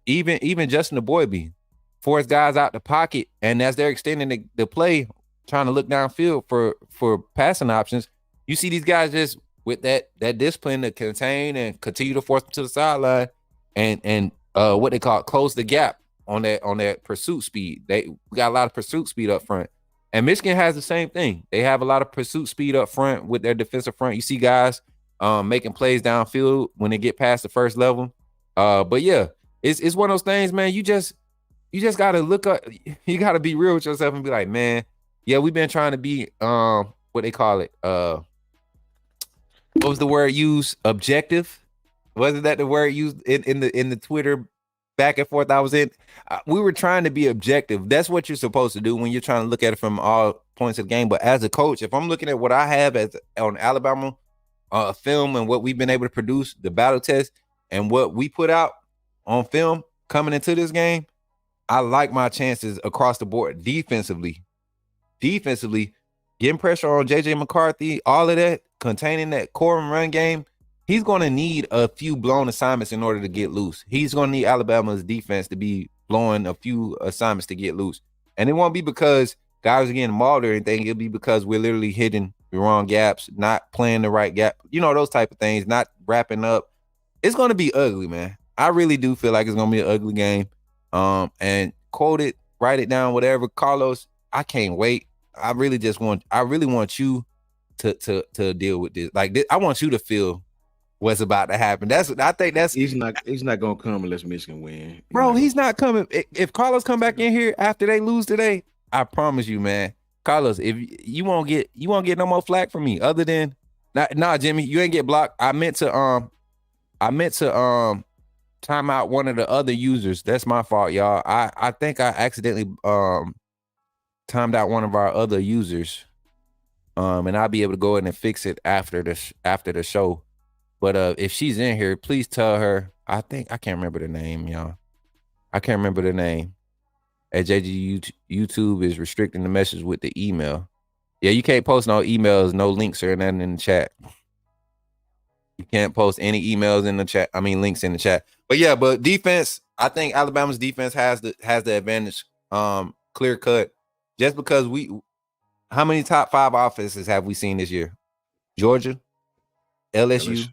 B: even Justin Boybe, force guys out the pocket, and as they're extending the play, trying to look downfield for passing options, you see these guys just with that discipline to contain and continue to force them to the sideline and what they call close the gap on that pursuit speed. We got a lot of pursuit speed up front. And Michigan has the same thing. They have a lot of pursuit speed up front with their defensive front. You see guys making plays downfield when they get past the first level. But yeah, it's one of those things, man. You just gotta look up. You gotta be real with yourself and be like, man, yeah, we've been trying to be what they call it. What was the word used? Objective. Wasn't that the word used in the Twitter back and forth I was in? We were trying to be objective. That's what you're supposed to do when you're trying to look at it from all points of the game. But as a coach, if I'm looking at what I have on Alabama film and what we've been able to produce, the battle test, and what we put out on film coming into this game, I like my chances across the board defensively, getting pressure on JJ McCarthy, all of that, containing that core and run game. He's going to need a few blown assignments in order to get loose. He's going to need Alabama's defense to be blowing a few assignments to get loose. And it won't be because guys are getting mauled or anything. It'll be because we're literally hitting the wrong gaps, not playing the right gap, those type of things, not wrapping up. It's going to be ugly, man. I really do feel like it's going to be an ugly game. And quote it, write it down, whatever. Carlos, I can't wait. I really want you to deal with this. Like this, I want you to feel what's about to happen.
C: He's not gonna come unless Michigan win.
B: Bro, he's not coming. If Carlos come back in here after they lose today, I promise you, man. Carlos, if you won't get no more flack from me other than nah, Jimmy, you ain't get blocked. I meant to time out one of the other users. That's my fault, y'all. I think I accidentally timed out one of our other users. And I'll be able to go in and fix it after the show. But if she's in here, please tell her. I can't remember the name, y'all. I can't remember the name. At JG YouTube is restricting the message with the email. Yeah, you can't post no emails, no links or nothing in the chat. You can't post any emails in the chat. I mean, links in the chat. But yeah, but defense, I think Alabama's defense has the advantage, clear cut. Just because how many top 5 offenses have we seen this year? Georgia, LSU.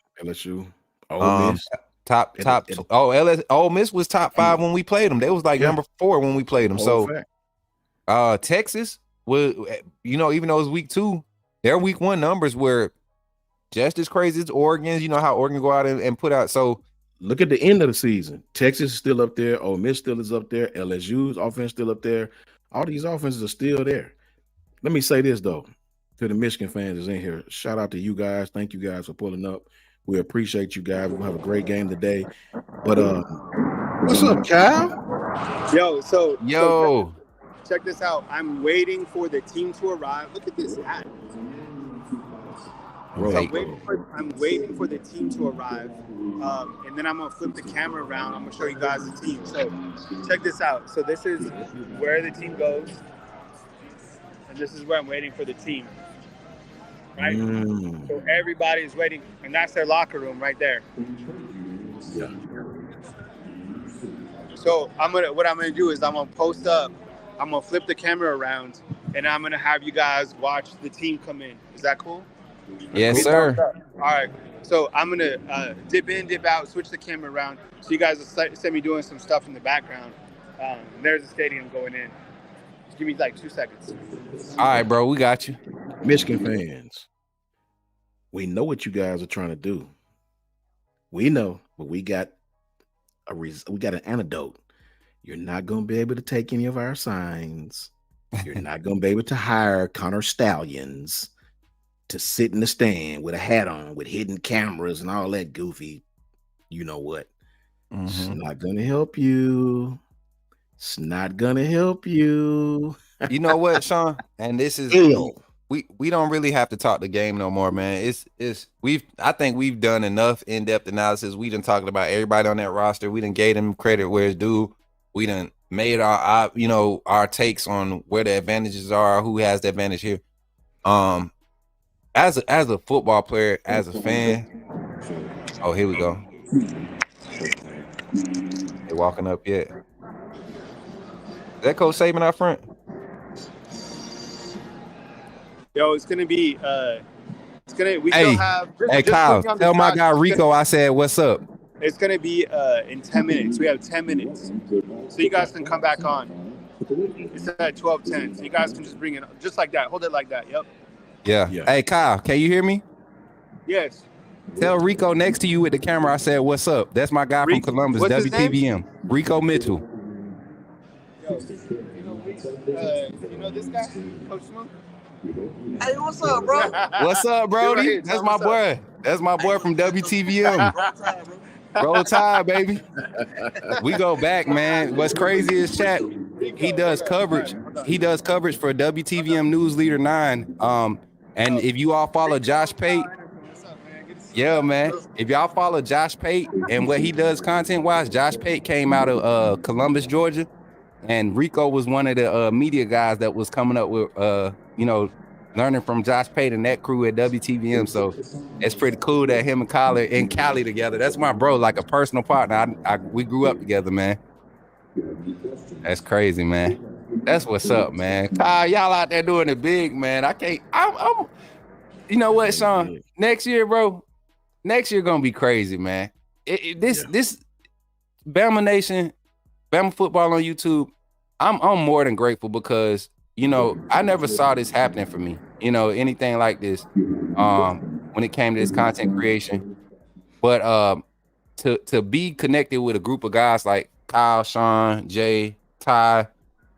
C: Ole Miss.
B: Top. Ole Miss was top 5 when we played them. They was like number 4 when we played them. So, Texas was, even though it's week 2, their week 1 numbers were just as crazy as Oregon's. You know how Oregon go out and put out. So,
C: look at the end of the season. Texas is still up there. Ole Miss still is up there. LSU's offense still up there. All these offenses are still there. Let me say this though, to the Michigan fans that's in here. Shout out to you guys. Thank you guys for pulling up. We appreciate you guys. We'll have a great game today. But what's up, Kyle?
A: Yo, check this out. I'm waiting for the team to arrive. Look at this hat. I'm waiting for the team to arrive. And then I'm gonna flip the camera around. I'm gonna show you guys the team. So check this out. So this is where the team goes. And this is where I'm waiting for the team. Right? So everybody's waiting, and that's their locker room right there.
C: Yeah.
A: So what I'm gonna do is I'm gonna post up, I'm gonna flip the camera around, and I'm gonna have you guys watch the team come in. Is that cool?
B: Yes, sir.
A: All right. So I'm gonna dip in, dip out, switch the camera around, so you guys will see me doing some stuff in the background. There's the stadium going in. Just give me like 2 seconds.
B: All right, bro, we got you.
C: Michigan fans, we know what you guys are trying to do. We know, but we got an antidote. You're not going to be able to take any of our signs. You're not going to be able to hire Connor Stallions to sit in the stand with a hat on, with hidden cameras and all that goofy. You know what? It's not going to help you. It's not going to help you.
B: You know what, Sean? And this is we don't really have to talk the game no more, man. I think we've done enough in-depth analysis. We done talked about everybody on that roster. We done gave them credit where it's due. We done made our takes on where the advantages are, who has the advantage here. As a football player, as a fan. Oh, here we go. They walking up yet? Is that Coach Saban out front?
A: Yo, it's gonna be. We
B: Hey,
A: still have.
B: Hey, Kyle, tell my guy Rico I said what's up.
A: It's gonna be in 10 minutes. We have 10 minutes, so you guys can come back on. It's at 12:10, so you guys can just bring it just like that. Hold it like that. Yep.
B: Yeah. Hey, Kyle, can you hear me?
A: Yes.
B: Tell Rico next to you with the camera I said what's up. That's my guy from Columbus,
A: what's his
B: WTVM. Rico Mitchell.
A: Yo, you know this guy, Coach Smoke?
D: Hey, what's up, bro?
B: What's up, Brody?
A: Right,
B: That's my boy. That's my boy from WTVM. Roll Tide, baby. We go back, man. What's crazy is chat. He does coverage. He does coverage for WTVM News Leader 9. And if you all follow Josh Pate, yeah, man. If y'all follow Josh Pate and what he does content-wise, Josh Pate came out of Columbus, Georgia, and Rico was one of the media guys that was coming up with, learning from Josh Pate and that crew at WTVM. So it's pretty cool that him and Kyle are in Cali together. That's my bro, like a personal partner. We grew up together, man. That's crazy, man. That's what's up, man. Kyle, y'all out there doing it big, man. I'm you know what, Sean? Next year, bro. Next year gonna be crazy, man. This Bama Nation, Bama football on YouTube. I'm more than grateful because I never saw this happening for me. Anything like this. When it came to this content creation, but to be connected with a group of guys like Kyle, Sean, Jay, Ty.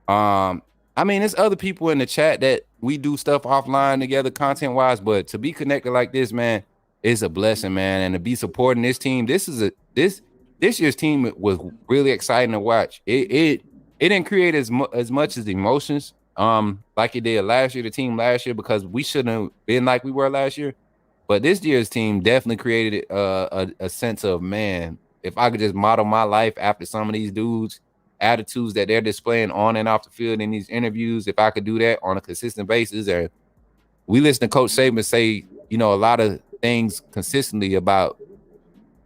B: There's other people in the chat that we do stuff offline together, content wise. But to be connected like this, man, is a blessing, man. And to be supporting this team, this year's team was really exciting to watch. It didn't create as much as emotions, like it did last year. The team last year, because we shouldn't have been like we were last year. But this year's team definitely created a sense of, man, if I could just model my life after some of these dudes' attitudes that they're displaying on and off the field in these interviews, if I could do that on a consistent basis. And we listen to Coach Saban say, a lot of things consistently about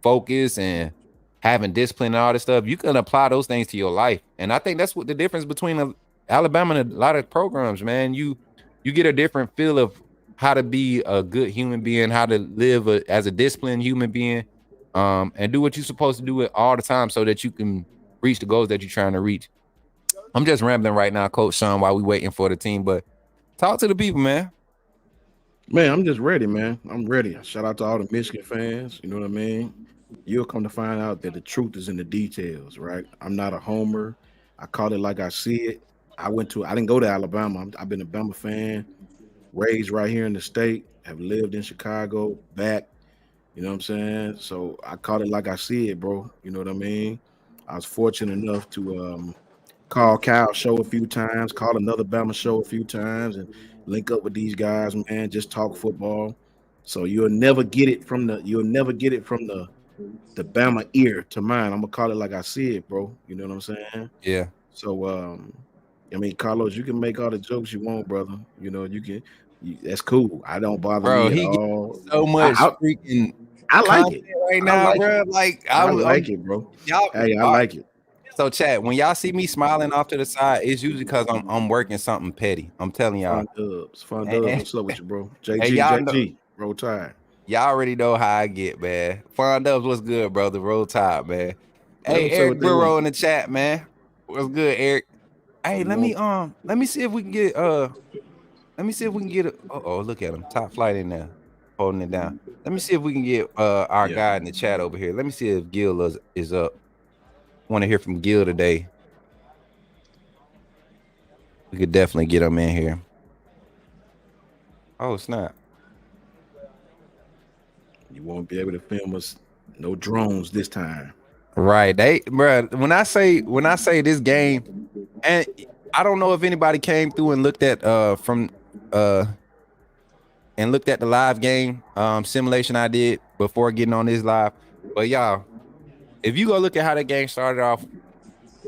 B: focus and having discipline and all this stuff. You can apply those things to your life. And I think that's what the difference between Alabama and a lot of programs, man. You get a different feel of how to be a good human being, how to live as a disciplined human being, and do what you're supposed to do all the time so that you can reach the goals that you're trying to reach. I'm just rambling right now, Coach Sean, while we waiting for the team, but talk to the people, man.
C: Man, I'm just ready, man. I'm ready. Shout out to all the Michigan fans. You know what I mean? You'll come to find out that the truth is in the details, right? I'm not a homer. I call it like I see it. I didn't go to Alabama. I've been a Bama fan, raised right here in the state, have lived in Chicago, back. You know what I'm saying? So I call it like I see it, bro. You know what I mean? I was fortunate enough to call Kyle's show a few times, call another Bama show a few times, and link up with these guys, man. Just talk football. So you'll never get it from the Bama ear to mine. I'm gonna call it like I see it, bro. You know what I'm saying?
B: Yeah.
C: So Carlos, you can make all the jokes you want, brother. That's cool. I don't bother me at all.
B: So much freaking.
C: I like it
B: right now, bro.
C: I like it, bro. I like it.
B: So, chat, when y'all see me smiling off to the side, it's usually because I'm working something petty. I'm telling y'all.
C: Fun dubs. What's up with you, bro? JG, Roll Tide.
B: Y'all already know how I get, man. Fun dubs, what's good, brother? Roll Tide, man. Hey, Eric Burrow in the chat, man. What's good, Eric? Hey, let me see if we can get oh, look at him. Top flight in there, holding it down. Let me see if we can get our
C: Yeah.
B: guy in the chat over here. Let me see if Gil is up. Want to hear from Gil today. We could definitely get him in here. Oh, snap.
C: You won't be able to film us. No drones this time.
B: Right. When I say this game, and I don't know if anybody came through and looked at the live game simulation I did before getting on this live. But y'all, if you go look at how the game started off,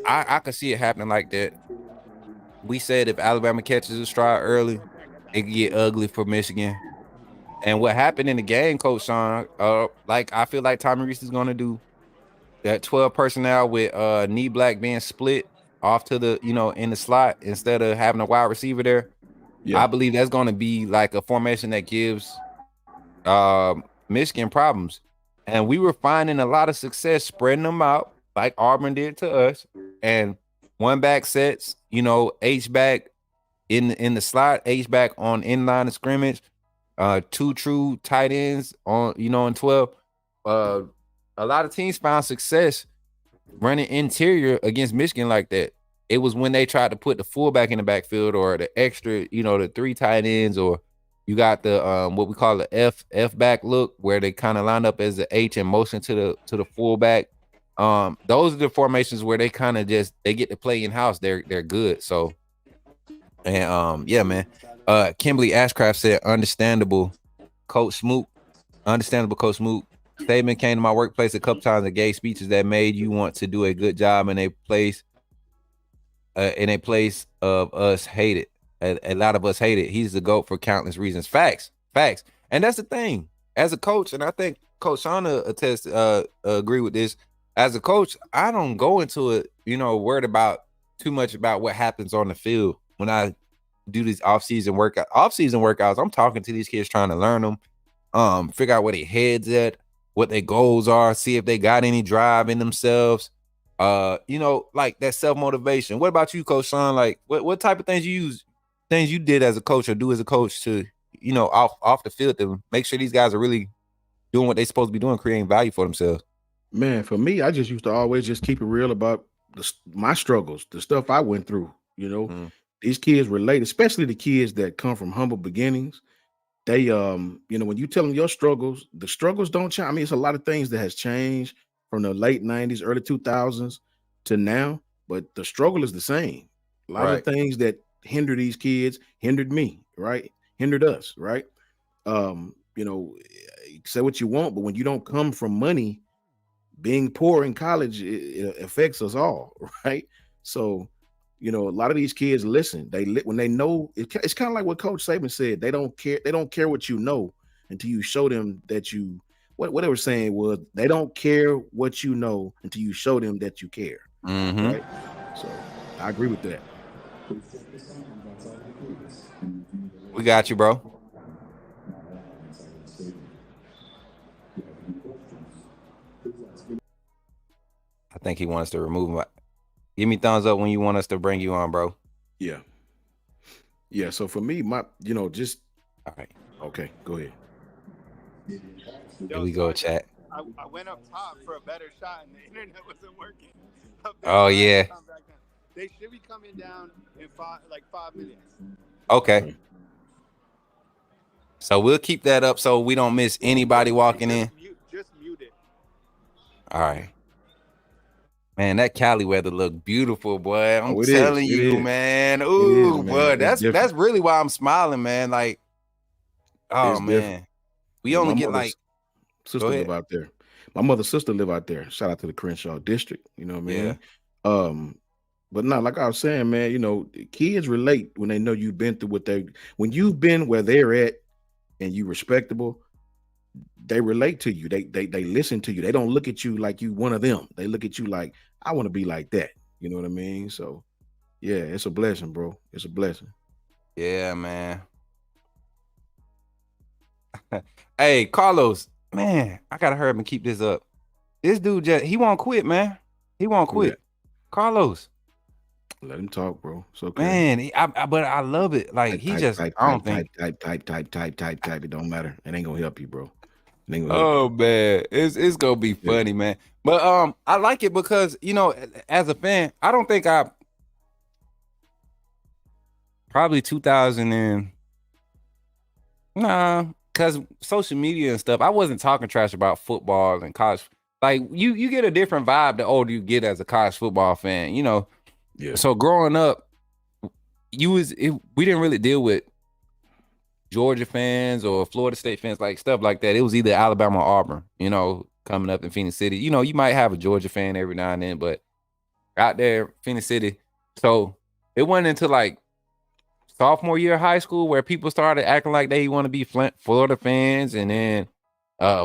B: I could see it happening like that. We said if Alabama catches a stride early, it could get ugly for Michigan. And what happened in the game, Coach Sean, like I feel like Tommy Rees is gonna do that 12 personnel with knee black being split off to the, in the slot instead of having a wide receiver there.
C: Yeah.
B: I believe that's gonna be like a formation that gives Michigan problems. And we were finding a lot of success spreading them out like Auburn did to us. And one back sets, H back in the slot, H back on inline of scrimmage, two true tight ends on, in 12. A lot of teams found success running interior against Michigan like that. It was when they tried to put the fullback in the backfield or the extra, the three tight ends, or you got the what we call the F back look where they kind of line up as the H and motion to the fullback. Those are the formations where they kind of they get to play in house. They're good. So, and yeah, man. Kimberly Ashcraft said, understandable, Coach Smoot. Understandable, Coach Smoot. Statement came to my workplace a couple times and gave speeches that made you want to do a good job in a place of us hate it. A lot of us hate it. He's the GOAT for countless reasons. Facts. And that's the thing. As a coach, and I think Coach Shauna attests, agree with this. As a coach, I don't go into it, worried about too much about what happens on the field when I do these off-season workouts. I'm talking to these kids, trying to learn them, figure out where their heads at, what their goals are, see if they got any drive in themselves. Like that self-motivation. What about you, Coach Sean? Like what type of things you did as a coach or do as a coach to, off the field to make sure these guys are really doing what they're supposed to be doing, creating value for themselves?
C: Man, for me, I just used to always just keep it real about my struggles, the stuff I went through. These kids relate, especially the kids that come from humble beginnings. They, when you tell them your struggles, the struggles don't change. I mean, it's a lot of things that has changed from the late 90s, early 2000s to now, but the struggle is the same. A lot of things that hinder these kids hindered me, right? Hindered us, right? Say what you want, but when you don't come from money, being poor in college, it affects us all, right? So, a lot of these kids listen. When they know, it's kind of like what Coach Saban said. They don't care. They don't care what you know until you show them that you. What they were saying was they don't care what you know until you show them that you care.
B: Mm-hmm.
C: Right. So I agree with that.
B: We got you, bro. I think he wants to remove him. Give me thumbs up when you want us to bring you on, bro.
C: Yeah. So for me, just
B: all right.
C: Okay, go ahead.
B: Here we go, chat.
A: I went up top for a better shot and the internet wasn't working.
B: Oh yeah.
A: They should be coming down in 5 minutes.
B: Okay. So we'll keep that up so we don't miss anybody walking in.
A: Just mute it.
B: All right. Man, that Cali weather look beautiful, boy. I'm telling you, man. Ooh, boy, that's really why I'm smiling, man. Like, oh man, we only get like
C: sister live out there. My mother's sister live out there. Shout out to the Crenshaw district. You know what I mean? Yeah. But not like I was saying, man. Kids relate when they know you've been through when you've been where they're at, and you respectable. They relate to you. They listen to you. They don't look at you like you one of them. They look at you like, I want to be like that. You know what I mean? So, yeah, it's a blessing, bro. It's a blessing.
B: Yeah, man. Hey, Carlos, man, I gotta hurry up and keep this up. This dude he won't quit, man. He won't quit. Yeah. Carlos,
C: Let him talk, bro. It's okay.
B: Man, but I love it. Like he just, I don't think.
C: Type. It don't matter. It ain't gonna help you, bro. It ain't gonna
B: Oh
C: help you.
B: man, it's gonna be funny, man. But I like it because as a fan, I don't think I probably 2000 and because social media and stuff. I wasn't talking trash about football and college. Like you get a different vibe the older you get as a college football fan.
C: Yeah.
B: So growing up, we didn't really deal with Georgia fans or Florida State fans, like stuff like that. It was either Alabama or Auburn, coming up in Phoenix City. You might have a Georgia fan every now and then, but out there, Phoenix City. So it went into like sophomore year of high school where people started acting like they want to be Florida fans. And then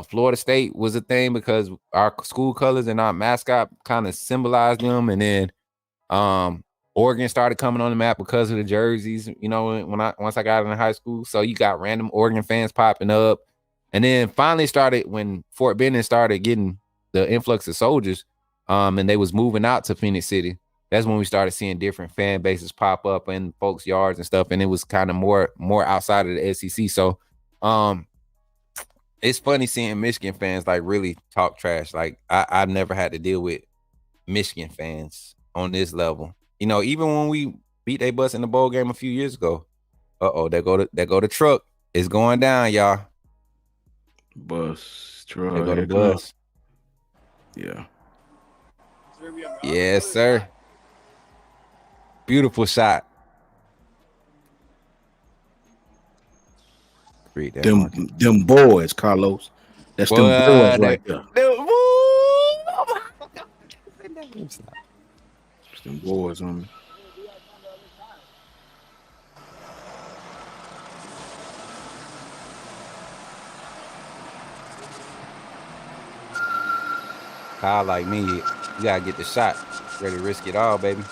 B: Florida State was a thing because our school colors and our mascot kind of symbolized them. And then Oregon started coming on the map because of the jerseys, once I got into high school. So you got random Oregon fans popping up. And then finally started when Fort Benning started getting the influx of soldiers, and they was moving out to Phoenix City. That's when we started seeing different fan bases pop up in folks' yards and stuff. And it was kind of more outside of the SEC. So it's funny seeing Michigan fans like really talk trash. Like I've never had to deal with Michigan fans on this level. Even when we beat they bus in the bowl game a few years ago. There go the truck. It's going down, y'all.
C: Bus truck.
B: There go the bus.
C: Yeah.
B: Yes, sir. Beautiful shot.
C: Them boys, Carlos. That's them boys right there. Them boys on me.
B: Kyle like me, you gotta get the shot. Ready to risk it all, baby.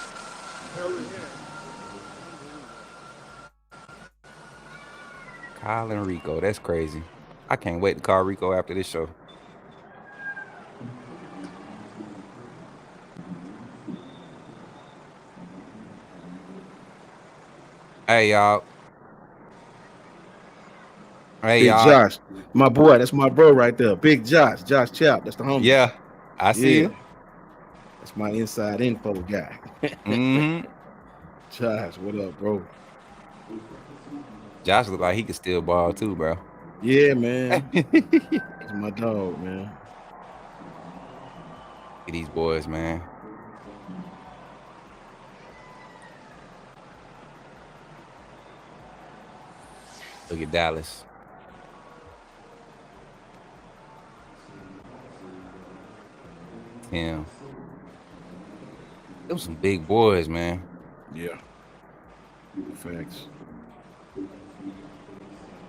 B: Kyle and Rico, that's crazy. I can't wait to call Rico after this show. Hey, y'all. Hey,
C: Big
B: y'all.
C: Josh, my boy, that's my bro right there. Big Josh Chap, that's the homie.
B: Yeah, I see you.
C: That's my inside info guy.
B: Mm-hmm.
C: Josh, what up, bro?
B: Josh look like he could still ball too, bro.
C: Yeah, man. That's my dog, man.
B: Look at these boys, man. Look at Dallas. Damn. Them some big boys, man.
C: Yeah. Facts.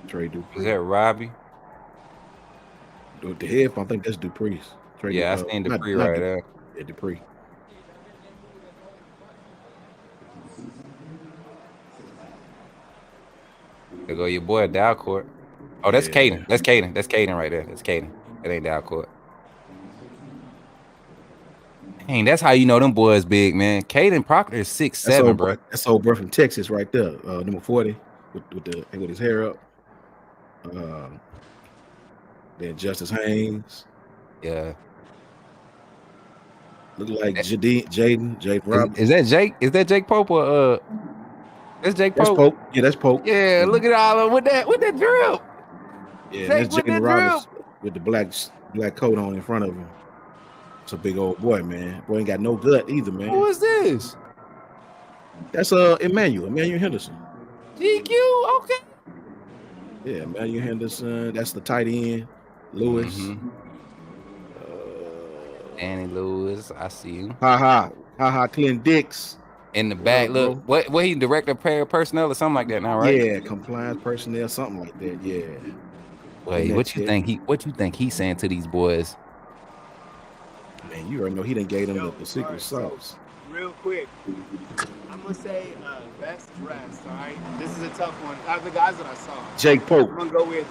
C: Trey Dupree.
B: Is that Robbie?
C: With the head, I think that's Dupree's.
B: I seen Dupree right there.
C: Yeah, Dupree.
B: There go your boy Dalcourt. Oh, that's Caden. That's Caden. That's Caden right there. That's Caden. That ain't Dalcourt. Dang, that's how you know them boys big, man. Caden Proctor is 6'7", bro.
C: That's old bro from Texas right there. Number 40 with his hair up. Then Justice Haynes.
B: Yeah.
C: Look like Jaden Roberts.
B: Is that Jake? Is that Jake Pope or that's Jake Pope?
C: That's Pope. Yeah, that's Pope.
B: Yeah, look at all of with that drip.
C: Yeah, that's Jaden Roberts with the black coat on in front of him. It's a big old boy, man. Boy ain't got no gut either, man.
B: Who is this?
C: That's Emmanuel Henderson.
B: GQ, okay.
C: Yeah, Emmanuel Henderson. That's the tight end, Lewis.
B: Mm-hmm. Danny Lewis, I see you.
C: Clint Dix.
B: In the back, look, what he director of personnel or something like that now, right?
C: Yeah, compliance personnel, something like that. Yeah.
B: Wait, what you think he's saying to these boys?
C: Man, you already know he done gave them the secret sauce.
A: Real quick, I'm gonna say best dressed. All right, this is a tough one. Out of the guys that I saw,
C: Jake Pope.
A: I'm gonna go with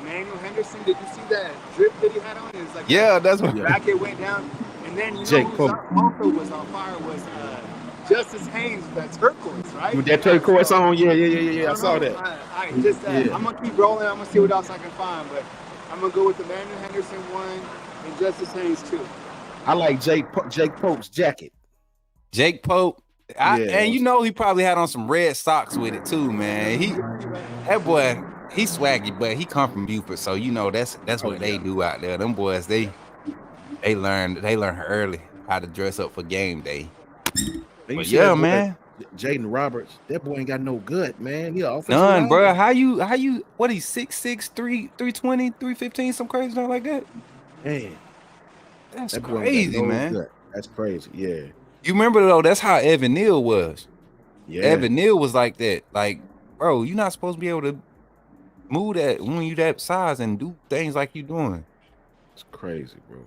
A: Emmanuel Henderson. Did you see that drip that he had on? It's like
B: yeah, that's what
A: the bracket went down, and then
C: Jake Pope
A: also was on fire was Justice Haynes with that turquoise, right?
C: With that turquoise on, yeah. I saw that.
A: I just I'm gonna keep rolling. I'm gonna see what else I can find, but I'm gonna go with the Manuel Henderson one and Justice Haynes too.
C: I like Jake Pope's jacket.
B: Jake Pope, and you know he probably had on some red socks with it too, man. That boy, he's swaggy, but he come from Buford, so you know that's what they do out there. Them boys, they learn early how to dress up for game day. But yeah, man.
C: Jaden Roberts, that boy ain't got no gut, man. He offensive
B: none, bro.
C: line.
B: How you? What he's 6'6", 320, 315, some crazy stuff like that.
C: Man,
B: that's crazy, man.
C: Gut. That's crazy. Yeah.
B: You remember though? That's how Evan Neal was.
C: Yeah.
B: Evan Neal was like that. Like, bro, you're not supposed to be able to move that when you that size and do things like you doing.
C: It's crazy, bro.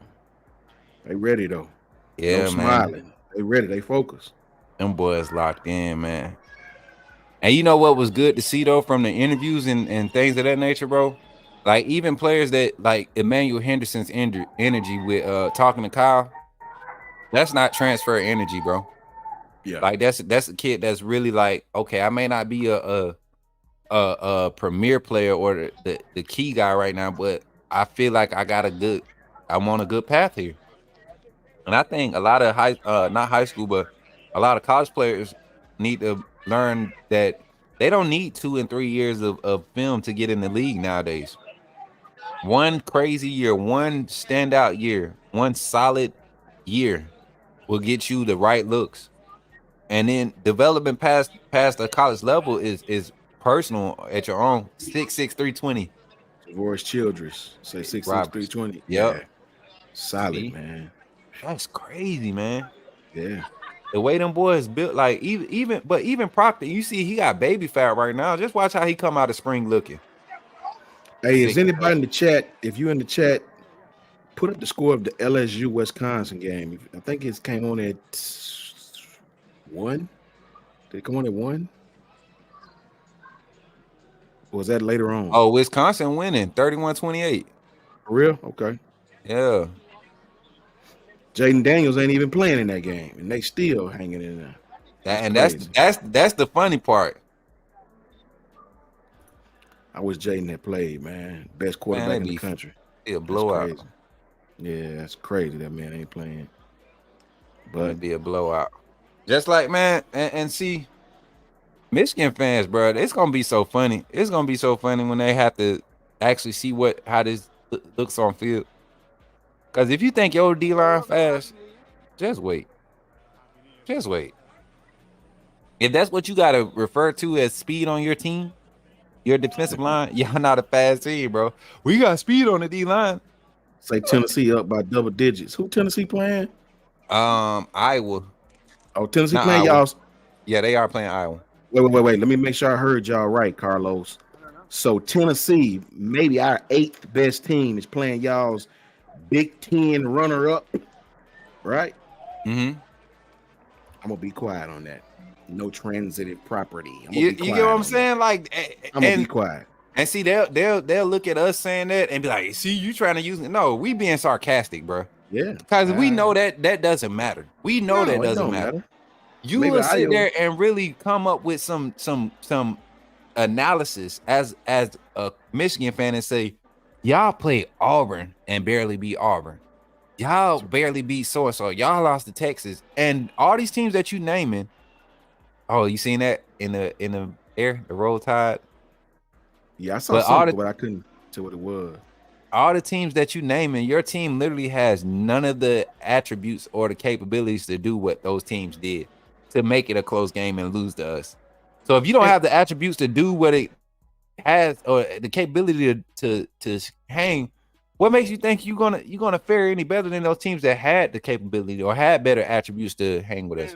C: They ready though.
B: Yeah,
C: no smiling. Man. They ready. They focused.
B: Them boys locked in, man. And you know what was good to see though from the interviews and things of that nature, bro? Like even players that like Emmanuel Henderson's energy with talking to Kyle, that's not transfer energy, bro.
C: Yeah.
B: Like that's a kid that's really like, okay, I may not be a premier player or the key guy right now, but I feel like I'm on a good path here. And I think a lot of not high school, but a lot of college players need to learn that they don't need 2 and 3 years of film to get in the league nowadays. One crazy year, one standout year, one solid year will get you the right looks. And then development past the college level is personal at your own. 6'6", 320.
C: Royce Childress say 6'6", 320.
B: Yep.
C: Yeah. Solid, man.
B: That's crazy, man.
C: Yeah.
B: The way them boys built, like even Proctor, you see he got baby fat right now. Just watch how he come out of spring looking.
C: Hey, is anybody in the chat? If you in the chat, put up the score of the LSU Wisconsin game. I think it came on at 1. Did it come on at 1? Or was that later on?
B: Oh, Wisconsin winning 31-28.
C: For real? Okay.
B: Yeah.
C: Jaden Daniels ain't even playing in that game, and they still hanging in there.
B: That's the funny part.
C: I wish Jaden had played, man. Best quarterback in the country.
B: It'll blow out.
C: Yeah, that's crazy. That man ain't playing. But
B: it'd be a blowout. Just like, man, and see, Michigan fans, bro, it's gonna be so funny. It's gonna be so funny when they have to actually see how this looks on field. Because if you think your D-line fast, just wait. Just wait. If that's what you got to refer to as speed on your team, your defensive line, y'all not a fast team, bro. We got speed on the D-line.
C: Say Tennessee up by double digits. Who Tennessee playing?
B: Iowa.
C: Oh, Tennessee playing y'all.
B: Yeah, they are playing Iowa.
C: Wait. Let me make sure I heard y'all right, Carlos. So Tennessee, maybe our 8th best team, is playing y'all's Big Ten runner-up, right?
B: Mm-hmm.
C: I'm gonna be quiet on that. No transitive property.
B: You get what I'm saying? Like,
C: I'm gonna be quiet.
B: And see, they'll look at us saying that and be like, "See, you trying to use it?" No, we being sarcastic, bro.
C: Yeah,
B: because we know that doesn't matter. We know that doesn't matter. You will sit there and really come up with some analysis as a Michigan fan and say, y'all play Auburn and barely beat Auburn. Y'all barely beat so-and-so. Y'all lost to Texas. And all these teams that you naming, oh, you seen that in the air, the Roll Tide?
C: Yeah, I saw something, but I couldn't tell what it was.
B: All the teams that you naming, your team literally has none of the attributes or the capabilities to do what those teams did to make it a close game and lose to us. So if you don't have the attributes to do what it has or the capability to hang, what makes you think you're gonna fare any better than those teams that had the capability or had better attributes to hang with us?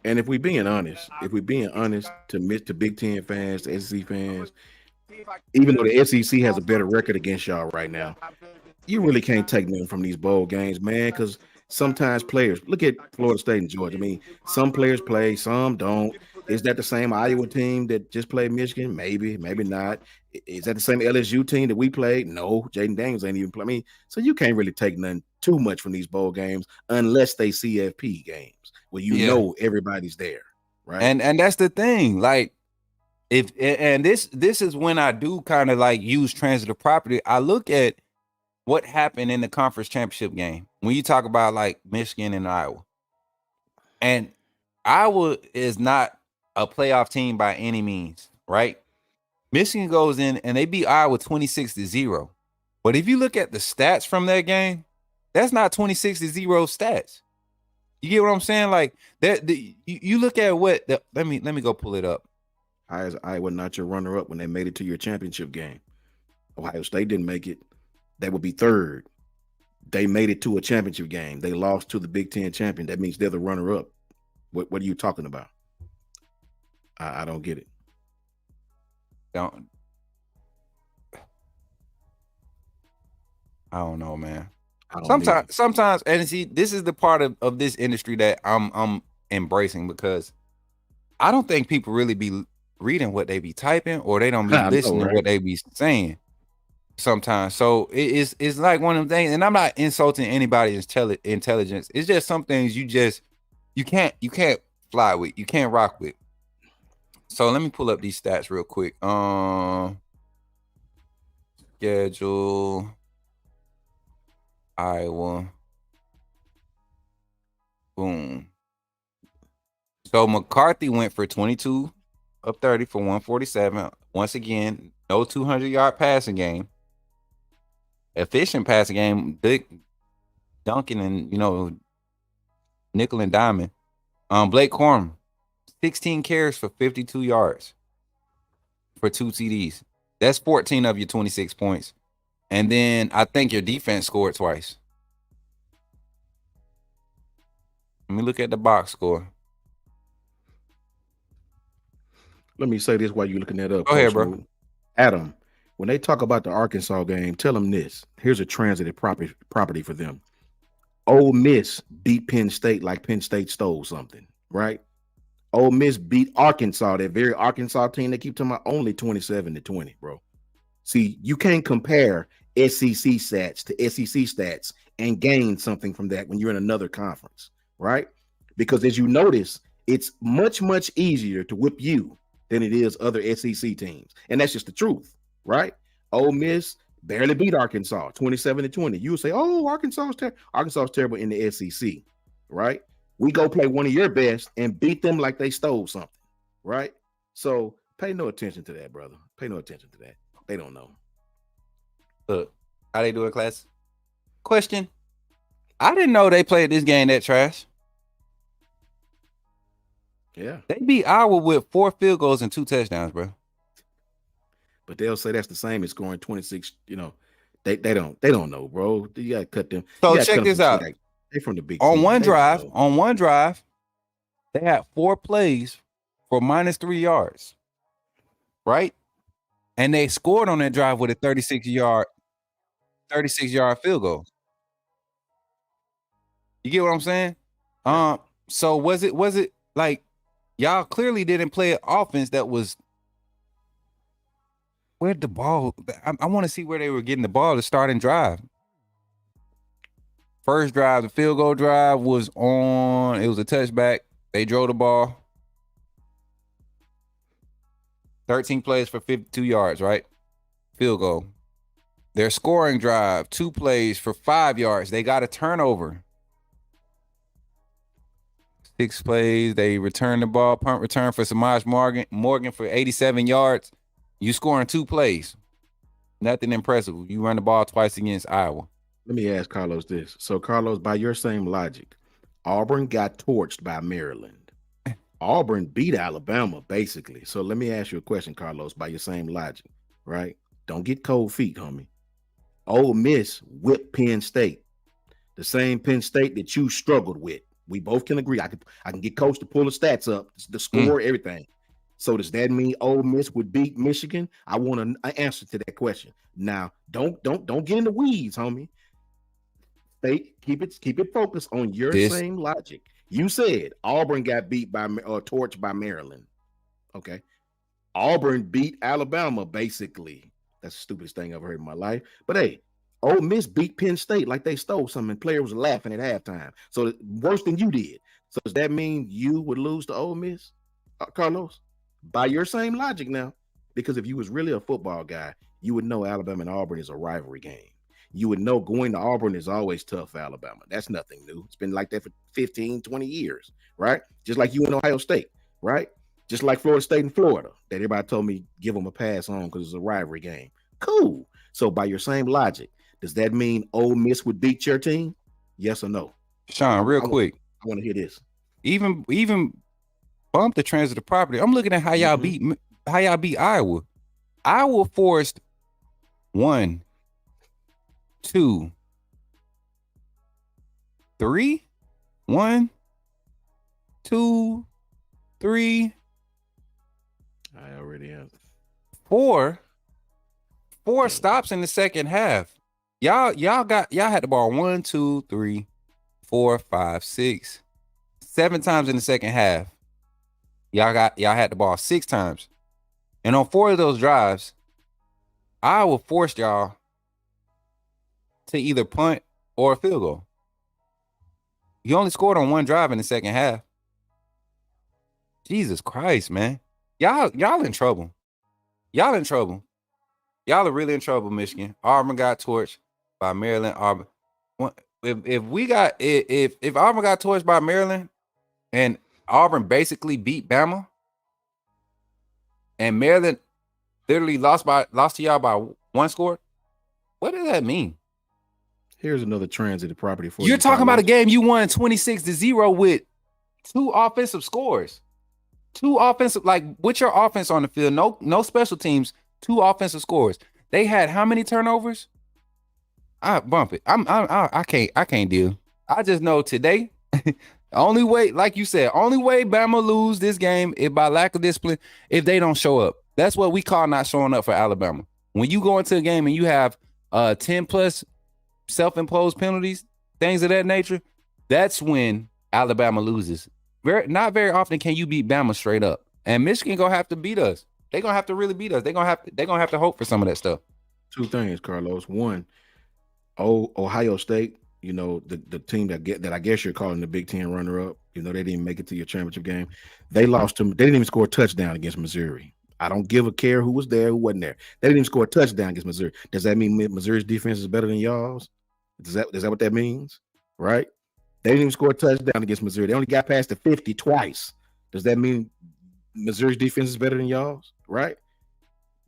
C: And if we're being honest to Big Ten fans, to SEC fans, even though the SEC has a better record against y'all right now, you really can't take nothing from these bowl games, man, because sometimes players, look at Florida State and Georgia. I mean, some players play, some don't. Is that the same Iowa team that just played Michigan? Maybe, maybe not. Is that the same LSU team that we played? No, Jaden Daniels ain't even play. I mean, so you can't really take nothing too much from these bowl games unless they CFP games where everybody's there, right?
B: And that's the thing. Like, this is when I do kind of like use transitive property. I look at what happened in the conference championship game when you talk about like Michigan and Iowa. And Iowa is not a playoff team by any means, right? Michigan goes in and they beat Iowa 26-0. But if you look at the stats from that game, that's not 26-0 stats. You get what I'm saying? Like that, you look at what let me go pull it up.
C: Iowa not your runner-up when they made it to your championship game. Ohio State didn't make it. They would be third. They made it to a championship game. They lost to the Big Ten champion. That means they're the runner-up. What are you talking about? I don't get it.
B: I don't know, man. Sometimes, and see, this is the part of this industry that I'm embracing, because I don't think people really be reading what they be typing, or they don't be listening to what they be saying sometimes. So it's like one of them things, and I'm not insulting anybody's intelligence. It's just some things you can't fly with, you can't rock with. So let me pull up these stats real quick. Schedule. Iowa. Boom. So McCarthy went for 22 of 30 for 147. Once again, no 200-yard passing game. Efficient passing game. Big dunking and, nickel and diamond. Blake Corum, 16 carries for 52 yards for 2 TDs. That's 14 of your 26 points. And then I think your defense scored twice. Let me look at the box score.
C: Let me say this while you're looking that up.
B: Go ahead, bro.
C: Adam, when they talk about the Arkansas game, tell them this. Here's a transitive property for them. Ole Miss beat Penn State like Penn State stole something, right? Ole Miss beat Arkansas, that very Arkansas team they keep talking about, only 27-20, bro. See, you can't compare SEC stats to SEC stats and gain something from that when you're in another conference, right? Because as you notice, it's much, much easier to whip you than it is other SEC teams. And that's just the truth, right? Ole Miss barely beat Arkansas 27-20. You would say, oh, Arkansas is terrible in the SEC, right? We go play one of your best and beat them like they stole something, right? So pay no attention to that, brother. Pay no attention to that. They don't know.
B: Look, how they do it, class? Question. I didn't know they played this game that trash.
C: Yeah.
B: They beat Iowa with 4 field goals and 2 touchdowns, bro.
C: But they'll say that's the same as scoring 26. They don't know, bro. You gotta cut them.
B: So check this out.
C: They from the Big
B: on
C: team.
B: one drive, they had 4 plays for -3 yards, right? And they scored on that drive with a 36-yard field goal. You get what I'm saying? So was it like y'all clearly didn't play an offense that was where'd the ball? I want to see where they were getting the ball to start and drive. First drive, the field goal drive was on. It was a touchback. They drove the ball. 13 plays for 52 yards, right? Field goal. Their scoring drive, 2 plays for 5 yards. They got a turnover. 6 plays. They returned the ball. Punt return for Samaj Morgan for 87 yards. You scoring 2 plays. Nothing impressive. You run the ball twice against Iowa.
C: Let me ask Carlos this. So, Carlos, by your same logic, Auburn got torched by Maryland. Auburn beat Alabama, basically. So let me ask you a question, Carlos, by your same logic, right? Don't get cold feet, homie. Ole Miss whipped Penn State, the same Penn State that you struggled with. We both can agree. I can get Coach to pull the stats up, the score, everything. So does that mean Ole Miss would beat Michigan? I want an answer to that question. Now, don't get in the weeds, homie. Keep it focused on your same logic. You said Auburn got beat by or torched by Maryland. Okay. Auburn beat Alabama, basically. That's the stupidest thing I've heard in my life. But hey, Ole Miss beat Penn State like they stole something. And players was laughing at halftime. So worse than you did. So does that mean you would lose to Ole Miss, Carlos? By your same logic now, because if you was really a football guy, you would know Alabama and Auburn is a rivalry game. You would know going to Auburn is always tough for Alabama. That's nothing new. It's been like that for 15, 20 years, right? Just like you in Ohio State, right? Just like Florida State and Florida, that everybody told me give them a pass on because it's a rivalry game. Cool. So by your same logic, does that mean Ole Miss would beat your team? Yes or no?
B: Sean, real quick.
C: I want to hear this.
B: Even bump the transitive property. I'm looking at how y'all beat Iowa. Iowa forced 1, 2, 3, 1, 2, 3.
C: I already have
B: 4 stops in the second half. Y'all had the ball 1, 2, 3, 4, 5, 6, 7 times in the second half. Y'all had the ball 6 times. And on 4 of those drives, Iowa forced y'all to either punt or a field goal. You only scored on 1 drive in the second half. Jesus Christ, man. Y'all in trouble. Y'all in trouble. Y'all are really in trouble, Michigan. Auburn got torched by Maryland. Auburn. If Auburn got torched by Maryland and Auburn basically beat Bama and Maryland literally lost to y'all by 1 score, what does that mean?
C: Here's another transitive property for you.
B: You're talking about a game you won 26-0 with 2 offensive scores. 2 offensive, like with your offense on the field, no special teams, 2 offensive scores. They had how many turnovers? I bump it. I can't deal. I just know today, only way, like you said, only way Bama lose this game is by lack of discipline if they don't show up. That's what we call not showing up for Alabama. When you go into a game and you have 10 plus self-imposed penalties, things of that nature, that's when Alabama loses. Not very often can you beat Bama straight up. And Michigan gonna have to beat us. They're gonna have to really beat us. They're gonna have to hope for some of that stuff.
C: 2 things, Carlos. 1, Ohio State, you know, the team that I guess you're calling the Big Ten runner-up, you know, they didn't make it to your championship game. They lost to, they didn't even score a touchdown against Missouri. I don't give a care who was there, who wasn't there. They didn't even score a touchdown against Missouri. Does that mean Missouri's defense is better than y'all's? Is that what that means? Right? They didn't even score a touchdown against Missouri. They only got past the 50 twice. Does that mean Missouri's defense is better than y'all's? Right?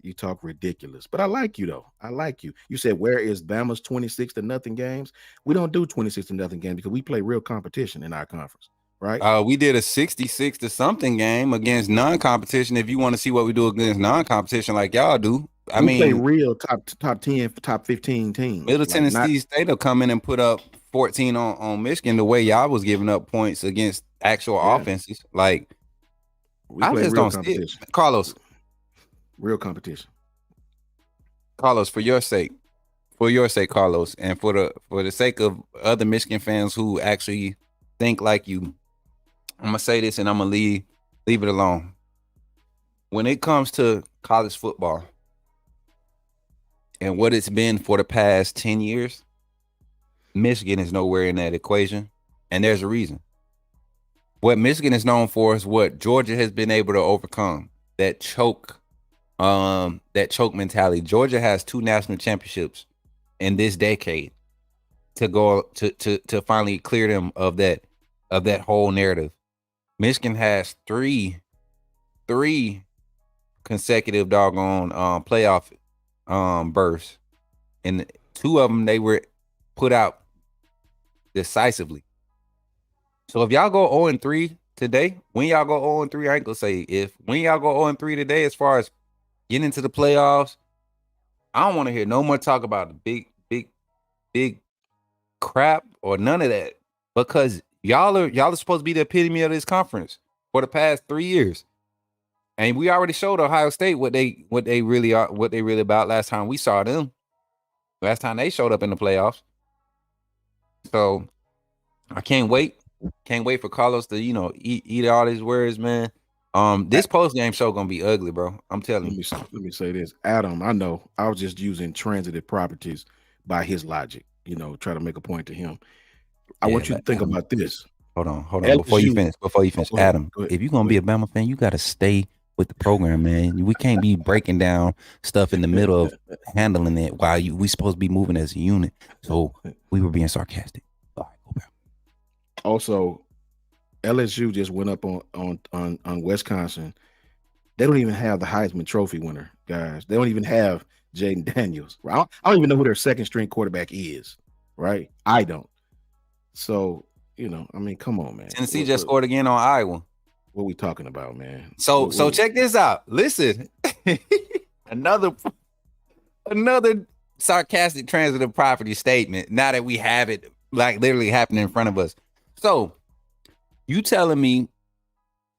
C: You talk ridiculous. But I like you, though. I like you. You said, where is Bama's 26-0 games? We don't do 26-0 games because we play real competition in our conference, right?
B: We did a 66-something game against non-competition. If you want to see what we do against non-competition like y'all do. I mean,
C: play real top 10, top 15 teams.
B: Middle Tennessee State will come in and put up 14 on Michigan the way y'all was giving up points against actual offenses. Like, I just don't see it. Carlos.
C: Real competition.
B: Carlos, for your sake, Carlos, and for the sake of other Michigan fans who actually think like you, I'm gonna say this and I'm gonna leave it alone. When it comes to college football and what it's been for the past 10 years, Michigan is nowhere in that equation, and there's a reason. What Michigan is known for is what Georgia has been able to overcome, that choke mentality. Georgia has 2 national championships in this decade to go to finally clear them of that whole narrative. Michigan has three consecutive doggone playoff berths, and 2 of them they were put out decisively. So if y'all go 0-3 today, when y'all go 0-3, I ain't gonna say when y'all go 0-3 today, as far as getting into the playoffs, I don't want to hear no more talk about the big crap or none of that, because y'all are supposed to be the epitome of this conference for the past 3 years. And we already showed Ohio State what they really are, what they really about last time we saw them. Last time they showed up in the playoffs. So I can't wait for Carlos to, eat all these words, man. This post game show gonna be ugly, bro. I'm telling you.
C: Let me say this, Adam. I know I was just using transitive properties, by his logic. Try to make a point to him. I want you to think
B: Adam,
C: about this.
B: Hold on.
C: LSU,
B: Before you finish,
C: go ahead,
B: Adam,
C: go ahead,
B: if you're gonna be a Bama fan, you gotta stay with the program, man. We can't be breaking down stuff in the middle of handling it while we supposed to be moving as a unit. So we were being sarcastic. All right, go back.
C: Also, LSU just went up on Wisconsin. They don't even have the Heisman Trophy winner, guys. They don't even have Jaden Daniels. I don't even know who their second string quarterback is, right? I don't. So, come on, man.
B: Tennessee just scored again on Iowa.
C: What are we talking about, man?
B: So check this out. Listen, another sarcastic transitive property statement. Now that we have it like literally happening in front of us. So you telling me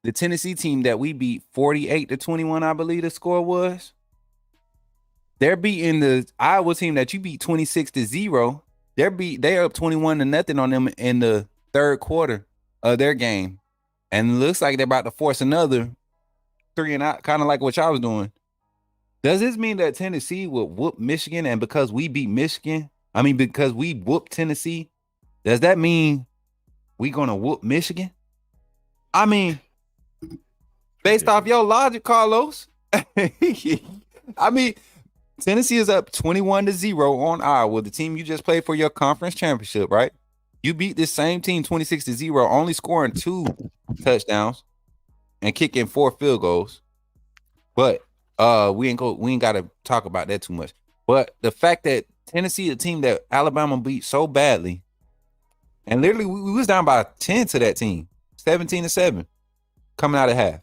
B: the Tennessee team that we beat 48-21, I believe the score was. They're beating the Iowa team that you beat 26-0. They're up 21-0 on them in the third quarter of their game. And it looks like they're about to force another 3 and out, kind of like what y'all was doing. Does this mean that Tennessee will whoop Michigan? And because we beat Michigan, because we whooped Tennessee, does that mean we gonna whoop Michigan? Based off your logic, Carlos. Tennessee is up 21-0 on Iowa, the team you just played for your conference championship, right? You beat this same team 26-0, only scoring 2 touchdowns and kicking 4 field goals. But we ain't got to talk about that too much. But the fact that Tennessee, a team that Alabama beat so badly, and literally we was down by 10 to that team, 17-7, coming out of half.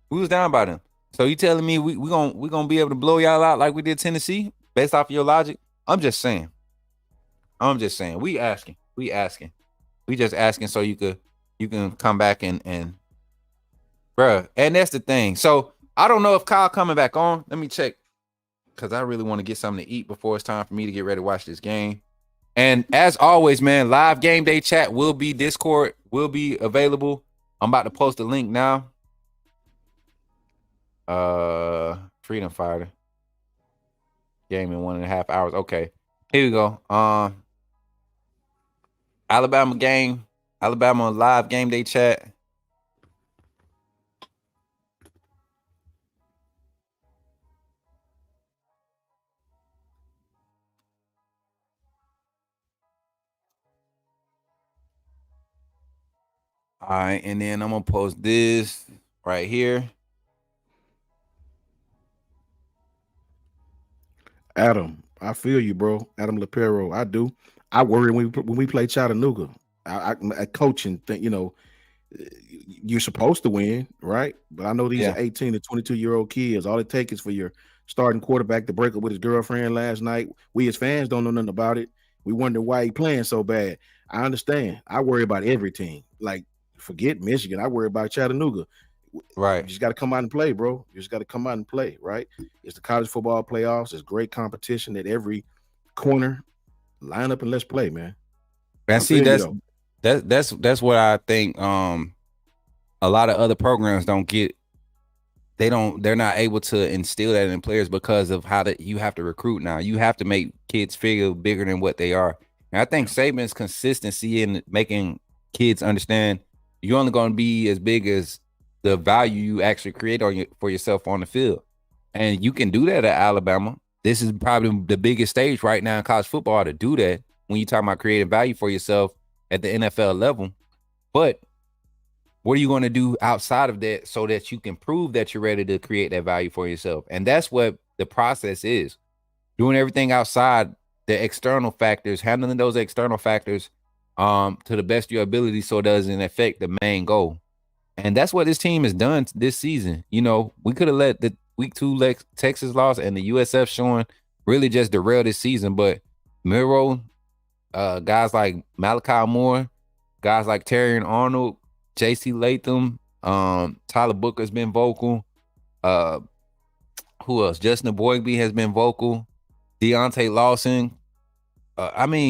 B: We was down by them. So you telling me we gonna be able to blow y'all out like we did Tennessee based off of your logic? I'm just saying. We asking. We just asking so you can come back and bruh. And that's the thing. So I don't know if Kyle coming back on. Let me check because I really want to get something to eat before it's time for me to get ready to watch this game. And as always, man, live game day chat will be Discord will be available. I'm about to post a link now. Freedom Fighter game in 1.5 hours. Okay, here we go. Alabama live game day chat. All right, and then I'm gonna post this right here.
C: Adam, I feel you, bro. Adam Lapero, I do. I worry when we play Chattanooga. I coaching think you're supposed to win, right? But I know these are 18 to 22-year-old kids. All it takes is for your starting quarterback to break up with his girlfriend last night. We as fans don't know nothing about it. We wonder why he playing so bad. I understand. I worry about every team. Like, forget Michigan. I worry about Chattanooga.
B: Right.
C: You just got to come out and play, bro. You just got to come out and play, right? It's the college football playoffs. There's great competition at every corner. Line up and let's play, man.
B: And see, that's what I think a lot of other programs don't get. They're not able to instill that in players because of how you have to recruit now. You have to make kids feel bigger than what they are. And I think Saban's consistency in making kids understand you're only going to be as big as the value you actually create for yourself on the field. And you can do that at Alabama. This is probably the biggest stage right now in college football to do that when you talk about creating value for yourself at the NFL level. But what are you going to do outside of that so that you can prove that you're ready to create that value for yourself? And that's what the process is. Doing everything outside the external factors, handling those external factors to the best of your ability so it doesn't affect the main goal. And that's what this team has done this season. We could have let the week 2 Texas loss and the USF showing really just derail this season. But Miro, guys like Malachi Moore, guys like Terrion Arnold, J.C. Latham, Tyler Booker's been vocal. Who else? Justin Boygby has been vocal. Deontay Lawson.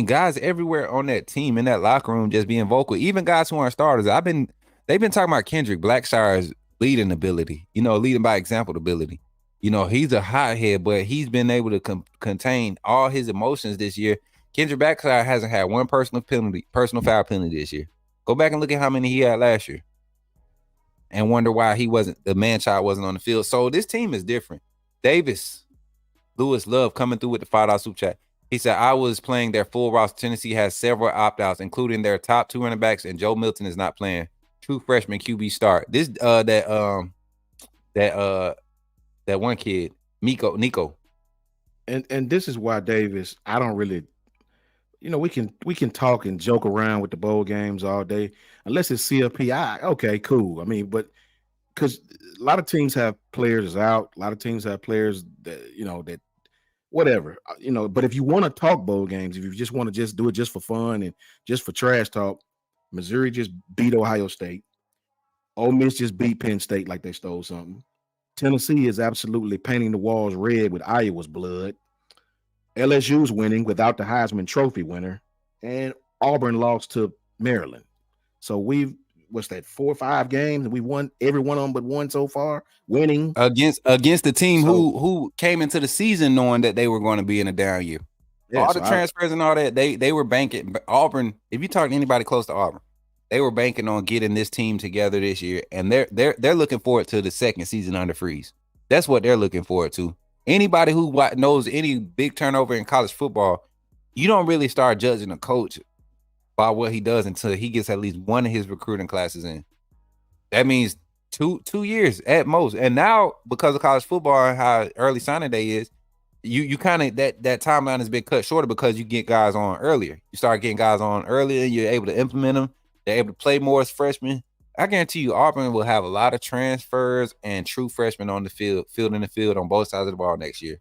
B: Guys everywhere on that team in that locker room just being vocal. Even guys who aren't starters. They've been talking about Kendrick Blackshire's leading ability, leading by example ability. He's a hothead, but he's been able to contain all his emotions this year Kendrick Backside hasn't had one personal foul penalty this year. Go back and look at how many he had last year, and wonder why the man child wasn't on the field. So this team is different. Davis, Lewis Love coming through with the $5 super chat. He said, I was playing their full roster. Tennessee has several opt-outs, including their top 2 running backs, and Joe Milton is not playing. True freshman QB start. This that one kid, Nico.
C: And this is why, Davis, I don't really, we can talk and joke around with the bowl games all day. Unless it's CFP, okay, cool. I mean, but because a lot of teams have players out, a lot of teams have players that, that whatever, but if you want to talk bowl games, if you just want to just do it just for fun and just for trash talk, Missouri just beat Ohio State. Ole Miss just beat Penn State like they stole something. Tennessee is absolutely painting the walls red with Iowa's blood. LSU's winning without the Heisman Trophy winner, and Auburn lost to Maryland. So what's that, 4 or 5 games, and we won every one of them but one so far, winning
B: against the team who came into the season knowing that they were going to be in a down year. Yeah, all the transfers and all that, they were banking. Auburn, if you talk to anybody close to Auburn, they were banking on getting this team together this year, and they're looking forward to the second season under Freeze. That's what they're looking forward to. Anybody who knows any big turnover in college football, you don't really start judging a coach by what he does until he gets at least one of his recruiting classes in. That means two years at most. And now, because of college football and how early signing day is, you kind of that timeline has been cut shorter because you get guys on earlier. You start getting guys on earlier, you're able to implement them. They're able to play more as freshmen. I guarantee you Auburn will have a lot of transfers and true freshmen on the field in the field on both sides of the ball next year.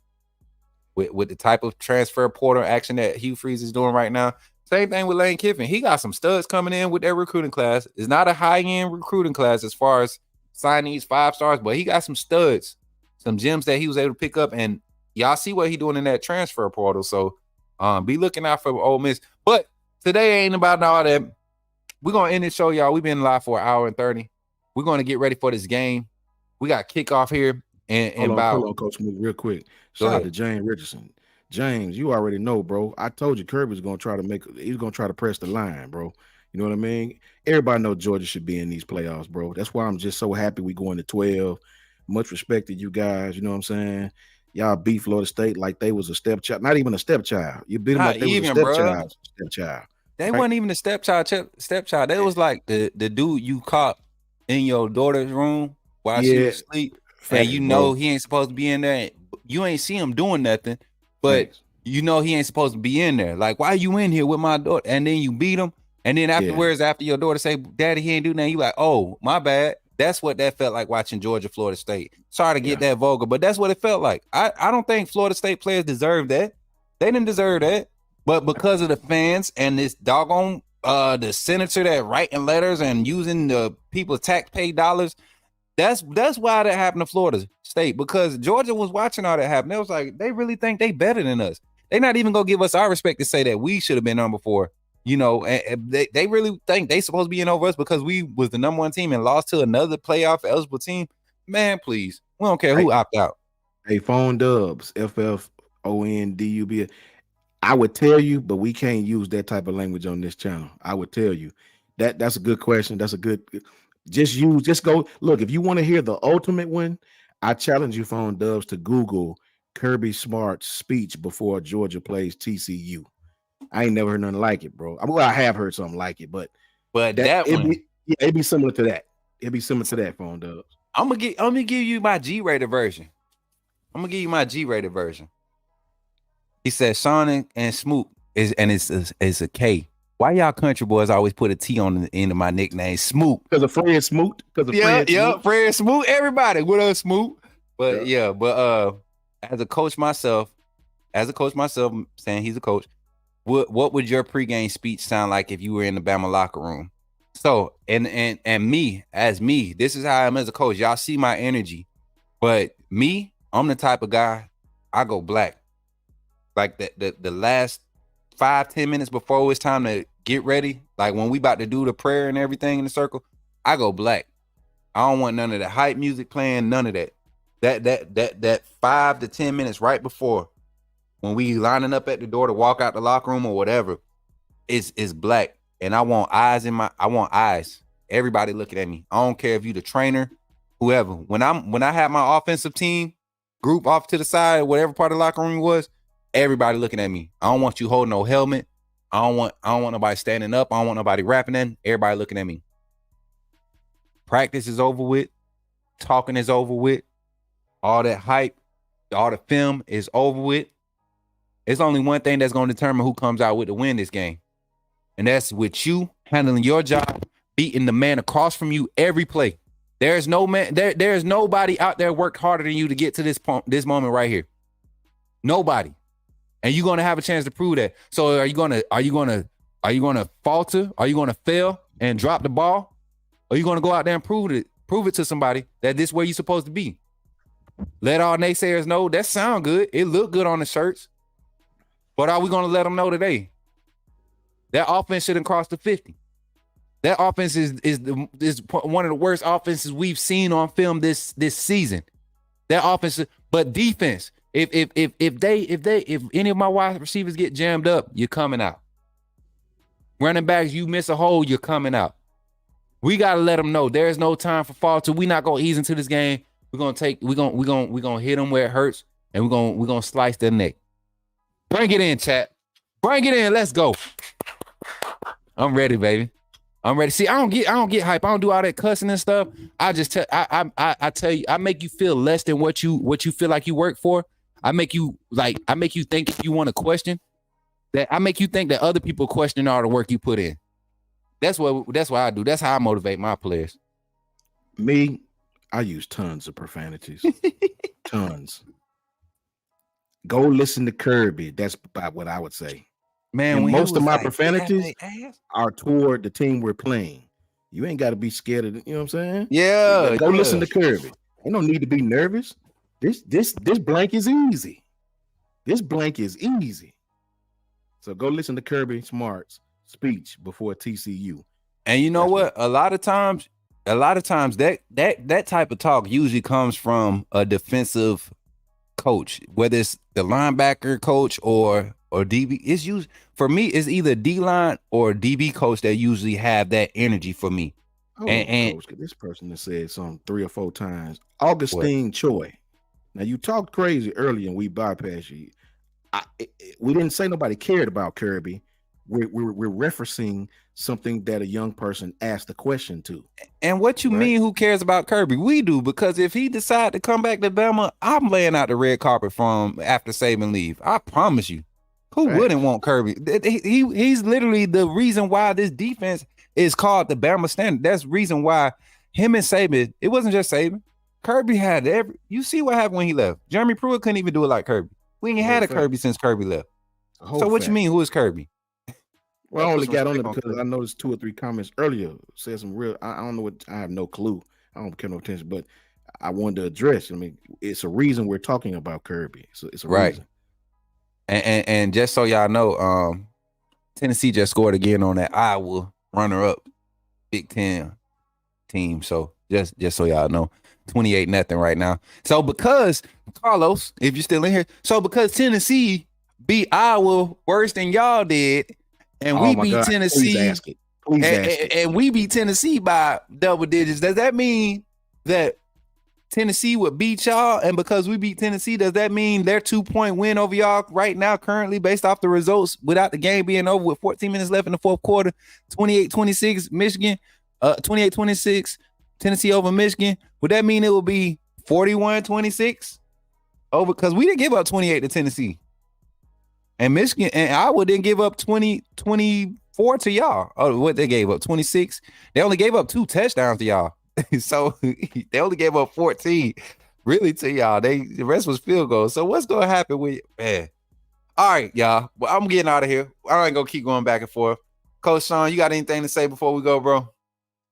B: With the type of transfer portal action that Hugh Freeze is doing right now. Same thing with Lane Kiffin. He got some studs coming in with their recruiting class. It's not a high-end recruiting class as far as signees 5 stars, but he got some studs, some gems that he was able to pick up. And y'all see what he doing in that transfer portal. So be looking out for Ole Miss. But today ain't about all that. We're going to end this show, y'all. We've been live for 1 hour and 30. We're going to get ready for this game. We got kickoff here.
C: Hold on, Coach Mook, real quick. Shout out to James Richardson. James, you already know, bro. I told you Kirby's going to try to press the line, bro. You know what I mean? Everybody know Georgia should be in these playoffs, bro. That's why I'm just so happy we going to 12. Much respect to you guys. You know what I'm saying? Y'all beat Florida State like they was a stepchild. Not even a stepchild. You beat them like they was a stepchild.
B: They wasn't even a stepchild. They was like the dude you caught in your daughter's room while she was asleep. And you know he ain't supposed to be in there. You ain't see him doing nothing, but you know he ain't supposed to be in there. Like, why are you in here with my daughter? And then you beat him. And then afterwards, after your daughter say, Daddy, he ain't do nothing, you like, oh, my bad. That's what that felt like watching Georgia, Florida State. Sorry to get that vulgar, but that's what it felt like. I don't think Florida State players deserve that. They didn't deserve that. But because of the fans and this doggone the senator that writing letters and using the people's taxpayer dollars, that's why that happened to Florida State, because Georgia was watching all that happen. They was like, they really think they better than us. They not even gonna give us our respect to say that we should have been number 4. You know, and they really think they supposed to be in over us because we was the number 1 team and lost to another playoff eligible team. Man, please, we don't care who opt out.
C: Hey, Phone Dubs, FFONDUB. I would tell you, but we can't use that type of language on this channel. I would tell you that's a good question. That's a good. Just go look. If you want to hear the ultimate one, I challenge you, Phone Dubs, to Google Kirby Smart's speech before Georgia plays TCU. I ain't never heard nothing like it, bro. I have heard something like it, but it'd be similar to that. It'd be similar to that, Phone Dubs.
B: I'm gonna give you my G-rated version. He said Sean and Smoot is a K. Why y'all country boys always put a T on the end of my nickname, Smoot?
C: Because of Fred Smoot.
B: Fred Smoot. Everybody with us, Smoot. But as a coach myself, saying he's a coach, what would your pregame speech sound like if you were in the Bama locker room? So and me, this is how I am as a coach. Y'all see my energy, but me, I'm the type of guy, I go black. Like the last 5-10 minutes before it's time to get ready, like when we about to do the prayer and everything in the circle, I go black. I don't want none of the hype music playing, none of that. That 5 to 10 minutes right before, when we lining up at the door to walk out the locker room or whatever, it's black. And I want eyes. Everybody looking at me. I don't care if you the trainer, whoever. When I have my offensive team group off to the side, whatever part of the locker room was, everybody looking at me. I don't want you holding no helmet. I don't want nobody standing up. I don't want nobody rapping in. Everybody looking at me. Practice is over with. Talking is over with. All that hype, all the film is over with. It's only one thing that's going to determine who comes out with the win this game. And that's with you handling your job, beating the man across from you every play. There's no man, there's nobody out there worked harder than you to get to this moment right here. Nobody. And you're going to have a chance to prove that. So are you going to falter? Are you going to fail and drop the ball? Or are you going to go out there and prove it to somebody that this is where you're supposed to be? Let all naysayers know that sound good. It look good on the shirts. But are we going to let them know today? That offense shouldn't cross the 50. That offense is one of the worst offenses we've seen on film this season. That offense, but defense. If any of my wide receivers get jammed up, you're coming out. Running backs, you miss a hole, you're coming out. We gotta let them know there's no time for falter. We're not gonna ease into this game. We're gonna hit them where it hurts, and we're gonna slice their neck. Bring it in, chat. Bring it in. Let's go. I'm ready, baby. I'm ready. See, I don't get hype. I don't do all that cussing and stuff. I just I tell you, I make you feel less than what you feel like you work for. I make you think if you want to question that. I make you think that other people question all the work you put in. That's what I do. That's how I motivate my players.
C: Me, I use tons of profanities. Tons. Go listen to Kirby. That's about what I would say. Man, and most of my profanities are toward the team we're playing. You ain't got to be scared of it. You know what I'm saying?
B: Yeah.
C: Go listen to Kirby. You don't need to be nervous. This blank is easy. This blank is easy. So go listen to Kirby Smart's speech before TCU.
B: And you know what? A lot of times that type of talk usually comes from a defensive coach, whether it's the linebacker coach or DB. It's used for me. It's either D-line or DB coach that usually have that energy for me. And
C: coach, this person has said some 3 or 4 times. Augustine Choi. Now you talked crazy earlier and we bypassed you. We didn't say nobody cared about Kirby. We're referencing something that a young person asked a question to.
B: And what you mean, who cares about Kirby? We do, because if he decide to come back to Bama, I'm laying out the red carpet from after Saban leave. I promise you. Who wouldn't want Kirby? He's literally the reason why this defense is called the Bama standard. That's the reason why him and Saban, it wasn't just Saban. Kirby had you see what happened when he left. Jeremy Pruitt couldn't even do it like Kirby. We ain't had a Kirby since Kirby left. So what you mean, who is Kirby?
C: Well, I only got on it because I noticed 2 or 3 comments earlier said some real. I don't know what. I have no clue. I don't pay no attention, but I wanted to address. I mean, it's a reason we're talking about Kirby. So it's a reason.
B: And just so y'all know, Tennessee just scored again on that Iowa runner-up Big Ten team. So just so y'all know, 28-0 right now. So because Carlos, if you're still in here, because Tennessee beat Iowa worse than y'all did. And we beat Tennessee.
C: Please ask it.
B: And we beat Tennessee by double digits. Does that mean that Tennessee would beat y'all? And because we beat Tennessee, does that mean their 2-point win over y'all right now, currently, based off the results, without the game being over with 14 minutes left in the fourth quarter, 28-26 Michigan, 28-26 Tennessee over Michigan? Would that mean it will be 41-26 over? Because we didn't give up 28 to Tennessee. And Michigan and Iowa didn't give up 24 to y'all. Oh, what they gave up? 26. They only gave up 2 touchdowns to y'all. So they only gave up 14 really to y'all. The rest was field goals. So what's gonna happen with man? All right, y'all. Well, I'm getting out of here. I ain't gonna keep going back and forth. Coach Sean, you got anything to say before we go, bro?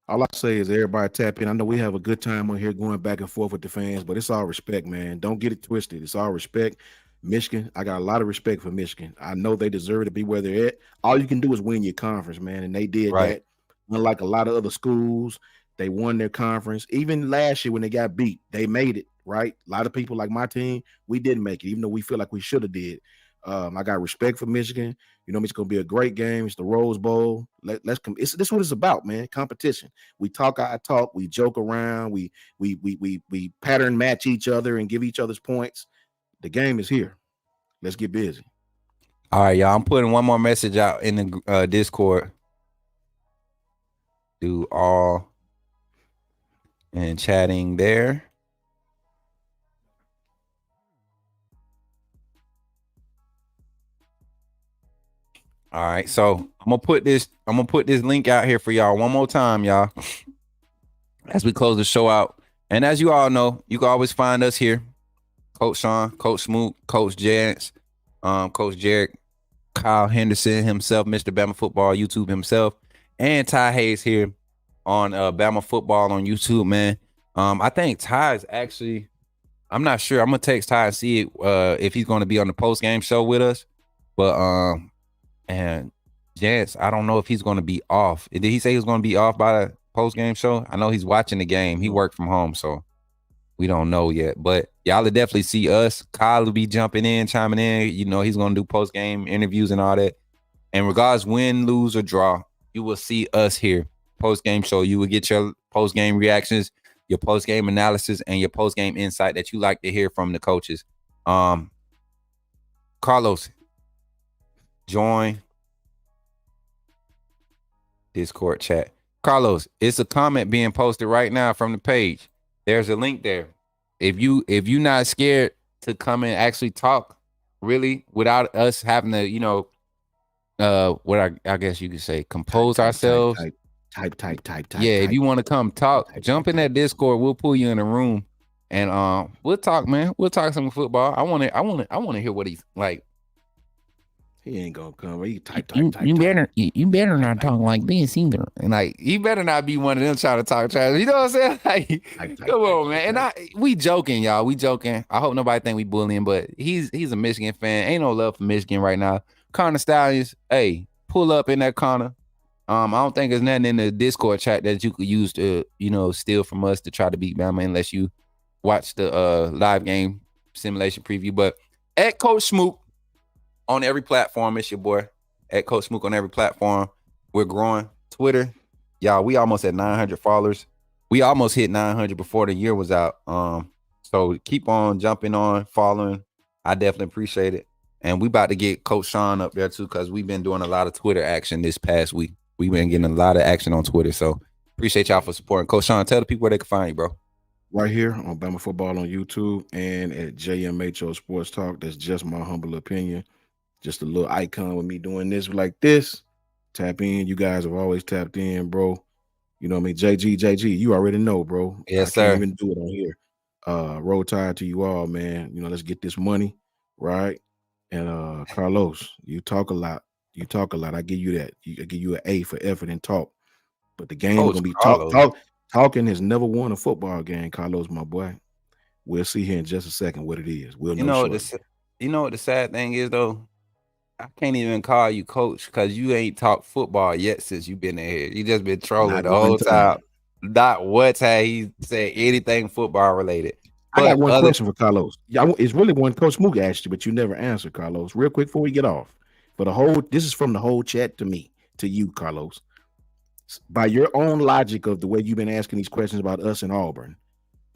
C: All I say is everybody tap in. I know we have a good time on here going back and forth with the fans, but it's all respect, man. Don't get it twisted. It's all respect. Michigan, I got a lot of respect for Michigan. I know they deserve to be where they're at. All you can do is win your conference, man, and they did that. Unlike a lot of other schools, they won their conference. Even last year when they got beat, they made it, right? A lot of people like my team, we didn't make it, even though we feel like we should have did. I got respect for Michigan. You know, it's going to be a great game. It's the Rose Bowl. Let's come. This is what it's about, man. Competition. We talk, I talk. We joke around. We pattern match each other and give each other's points. The game is here. Let's get busy.
B: All right, y'all. I'm putting one more message out in the Discord. Do all and chatting there. All right, so I'm gonna put this link out here for y'all one more time, y'all, as we close the show out. And as you all know, you can always find us here. Coach Sean, Coach Smoot, Coach Jance, Coach Jarek, Kyle Henderson himself, Mr. Bama Football, YouTube himself, and Ty Hayes here on Bama Football on YouTube, man. I think Ty is actually, I'm not sure. I'm gonna text Ty and see if he's gonna be on the post-game show with us. But and Jance, I don't know if he's gonna be off. Did he say he was gonna be off by the post-game show? I know he's watching the game. He worked from home, so we don't know yet. But y'all will definitely see us. Kyle will be jumping in, chiming in. You know, he's gonna do post-game interviews and all that. And regardless, win, lose, or draw, you will see us here. Post-game show. You will get your post-game reactions, your post-game analysis, and your post-game insight that you like to hear from the coaches. Carlos, join Discord chat. Carlos, it's a comment being posted right now from the page. There's a link there. If you not scared to come and actually talk, really, without us having to, you know, what I guess you could say, compose ourselves.
C: Type.
B: Yeah, if you want to come talk, jump in that Discord. We'll pull you in the room, and we'll talk, man. We'll talk some football. I want to hear what he's like.
C: He ain't gonna come. He type.
B: You better not talk like this either. And like, you better not be one of them trying to talk trash. You know what I'm saying? Like, come on, man. And we joking, y'all. We joking. I hope nobody think we bullying, but he's a Michigan fan. Ain't no love for Michigan right now. Connor Stallions, hey, pull up in that corner. I don't think there's nothing in the Discord chat that you could use to, you know, steal from us to try to beat Bama unless you watch the live game simulation preview. But at Coach Smoot on every platform, it's your boy. At Coach Smoot on every platform. We're growing. Twitter, y'all, we almost at 900 followers. We almost hit 900 before the year was out. So keep on jumping on, following. I definitely appreciate it. And we about to get Coach Sean up there too, because we've been doing a lot of Twitter action this past week. We've been getting a lot of action on Twitter. So appreciate y'all for supporting. Coach Sean, tell the people where they can find you, bro.
C: Right here on Bama Football on YouTube and at JMHO Sports Talk. That's just my humble opinion. Just a little icon with me doing this like this. Tap in. You guys have always tapped in, bro. You know what I mean? JG, you already know, bro.
B: Yes,
C: I can't
B: sir.
C: even do it on here. Roll Tide to you all, man. You know, let's get this money, right? And Carlos, you talk a lot. I give you that. I give you an A for effort and talk. But the game is gonna be talking has never won a football game, Carlos, my boy. We'll see here in just a second what it is. We'll know.
B: You know what the sad thing is though? I can't even call you coach because you ain't talked football yet since you've been in here. You just been trolling the whole time. Not once had he said anything football related.
C: I got one question for Carlos. Yeah, it's really one Coach Mook asked you, but you never answered, Carlos. Real quick before we get off. This is from the whole chat to me, to you, Carlos. By your own logic of the way you've been asking these questions about us in Auburn.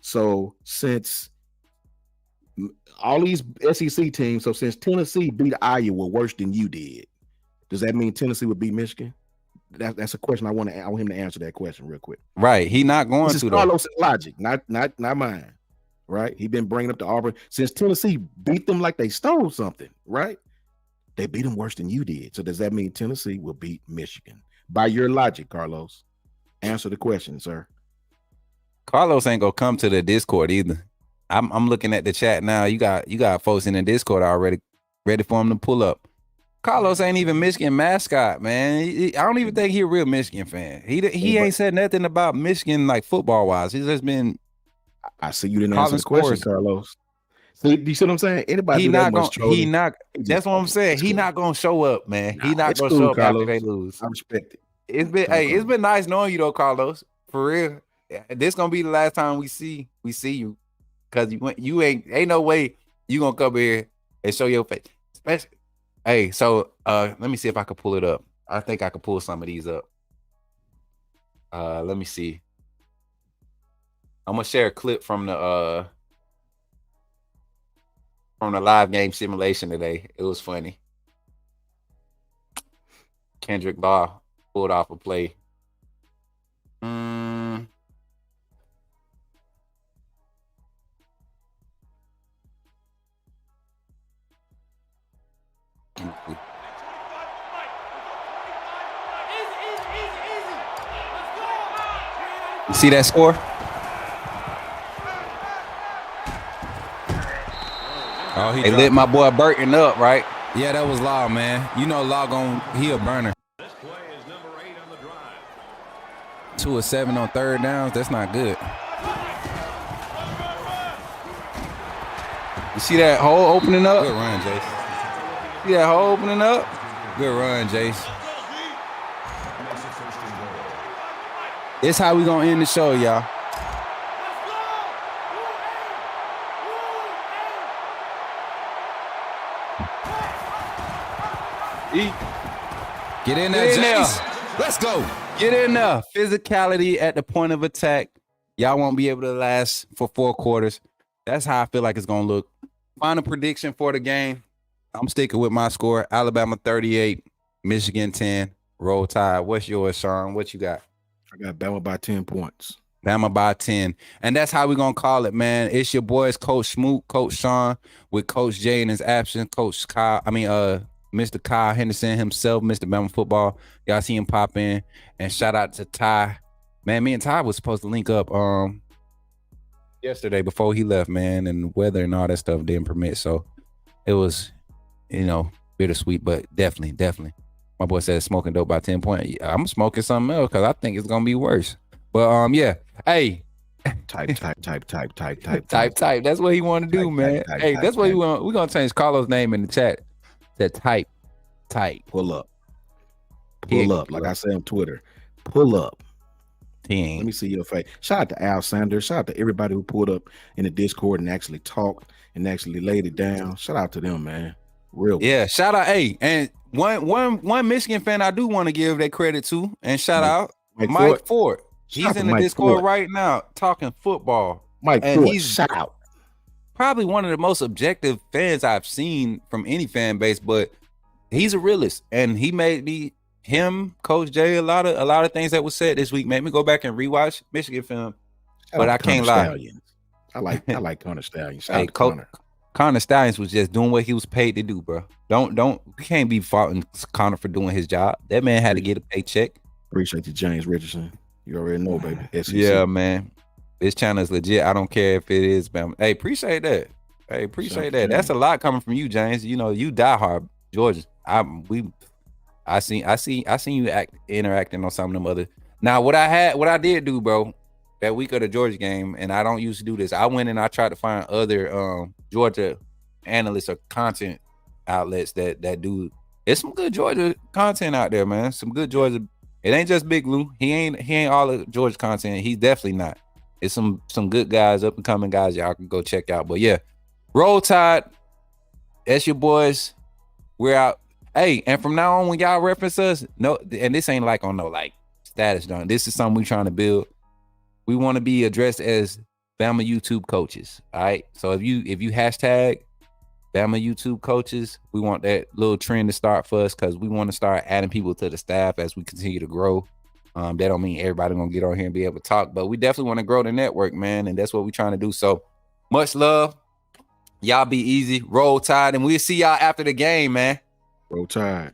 C: So since all these SEC teams, so since Tennessee beat Iowa worse than you did, does that mean Tennessee would beat Michigan? That's a question I want him to answer that question real quick.
B: Right. He not going
C: this
B: to
C: is Carlos' logic, not mine. Right? He been bringing up the Auburn since Tennessee beat them like they stole something, right? They beat them worse than you did. So does that mean Tennessee will beat Michigan? By your logic, Carlos, answer the question, sir.
B: Carlos ain't gonna come to the Discord either. I'm looking at the chat now. You got folks in the Discord already ready for him to pull up. Carlos ain't even Michigan mascot, man. I don't even think he a real Michigan fan. He ain't said nothing about Michigan like football wise. He's just been.
C: I see you didn't answer the question, Carlos. So you see what I'm saying? Anybody that's
B: what I'm saying. He not gonna show up, man. He not gonna show up after they lose.
C: I respect it.
B: It's been nice knowing you though, Carlos. For real. This gonna be the last time we see you. Cause you ain't no way you gonna come here and show your face. Hey, so let me see if I can pull it up. I think I can pull some of these up. Let me see. I'm gonna share a clip from the live game simulation today. It was funny. Kendrick Law pulled off a play. You see that score?
E: Oh,
B: they lit my boy Burton up, right?
E: Yeah, that was Law, man. You know Law he a burner.
F: This play is number 8 on the drive.
E: 2 of 7 on third downs. That's not good.
B: You see that hole opening up?
E: Good run, Jace.
B: See that hole opening up?
E: Good run, Jace. This how we gonna end the show, y'all. Get in there, Jace. Let's go.
B: Get in there. Physicality at the point of attack. Y'all won't be able to last for 4 quarters. That's how I feel like it's going to look. Final prediction for the game. I'm sticking with my score. Alabama 38, Michigan 10, Roll Tide. What's yours, Sean? What you got?
C: I got Bama by 10 points.
B: Bama by 10. And that's how we're going to call it, man. It's your boys, Coach Smoot, Coach Sean, with Coach Jay in his absence, Mr. Kyle Henderson himself, Mr. Bama Football. Y'all see him pop in. And shout out to Ty. Man, me and Ty was supposed to link up yesterday before he left, man, and weather and all that stuff didn't permit. So it was, bittersweet, but definitely. My boy said smoking dope by 10 points. Yeah, I'm smoking something else because I think it's going to be worse. But, yeah. Hey.
C: Type.
B: That's what he want to do, man. That's what he want. We're going to change Carlos' name in the chat. That type.
C: Pull up. Like I say on Twitter. Pull up.
B: 10.
C: Let me see your face. Shout out to Al Sanders. Shout out to everybody who pulled up in the Discord and actually talked and actually laid it down. Shout out to them, man. Real.
B: Yeah, shout out. Hey, and one Michigan fan I do want to give that credit to, and shout out Mike Ford. He's in the Discord right now talking football.
C: Mike Ford, shout out.
B: Probably one of the most objective fans I've seen from any fan base, but he's a realist, and he made me, Coach Jay, a lot of things that was said this week made me go back and rewatch Michigan film. But I can't lie.
C: I like Connor Stallions.
B: Hey, Connor Stallions was just doing what he was paid to do, bro. We can't be faulting Connor for doing his job. That man had to get a paycheck.
C: Appreciate you, James Richardson. You already know, baby. SEC.
B: Yeah, man. This channel is legit. I don't care if it is Bama. Hey, appreciate that. That's a lot coming from you, James. You diehard Georgia. I seen you interacting on some of them other. Now, what I did do, bro, that week of the Georgia game, and I don't usually do this. I went and I tried to find other Georgia analysts or content outlets that do. It's some good Georgia content out there, man. Some good Georgia. It ain't just Big Lou. He ain't all the Georgia content. He's definitely not. It's some good guys, up and coming guys y'all can go check out. But yeah, Roll Tide. That's your boys. We're out. Hey, and from now on, when y'all reference us, no, and this ain't like on no like status done. This is something we trying to build. We want to be addressed as Bama YouTube coaches. All right. So if you hashtag Bama YouTube coaches, we want that little trend to start for us because we want to start adding people to the staff as we continue to grow. That don't mean everybody gonna get on here and be able to talk, but we definitely want to grow the network, man, and that's what we're trying to do. So much love. Y'all be easy. Roll Tide, and we'll see y'all after the game, man.
C: Roll Tide.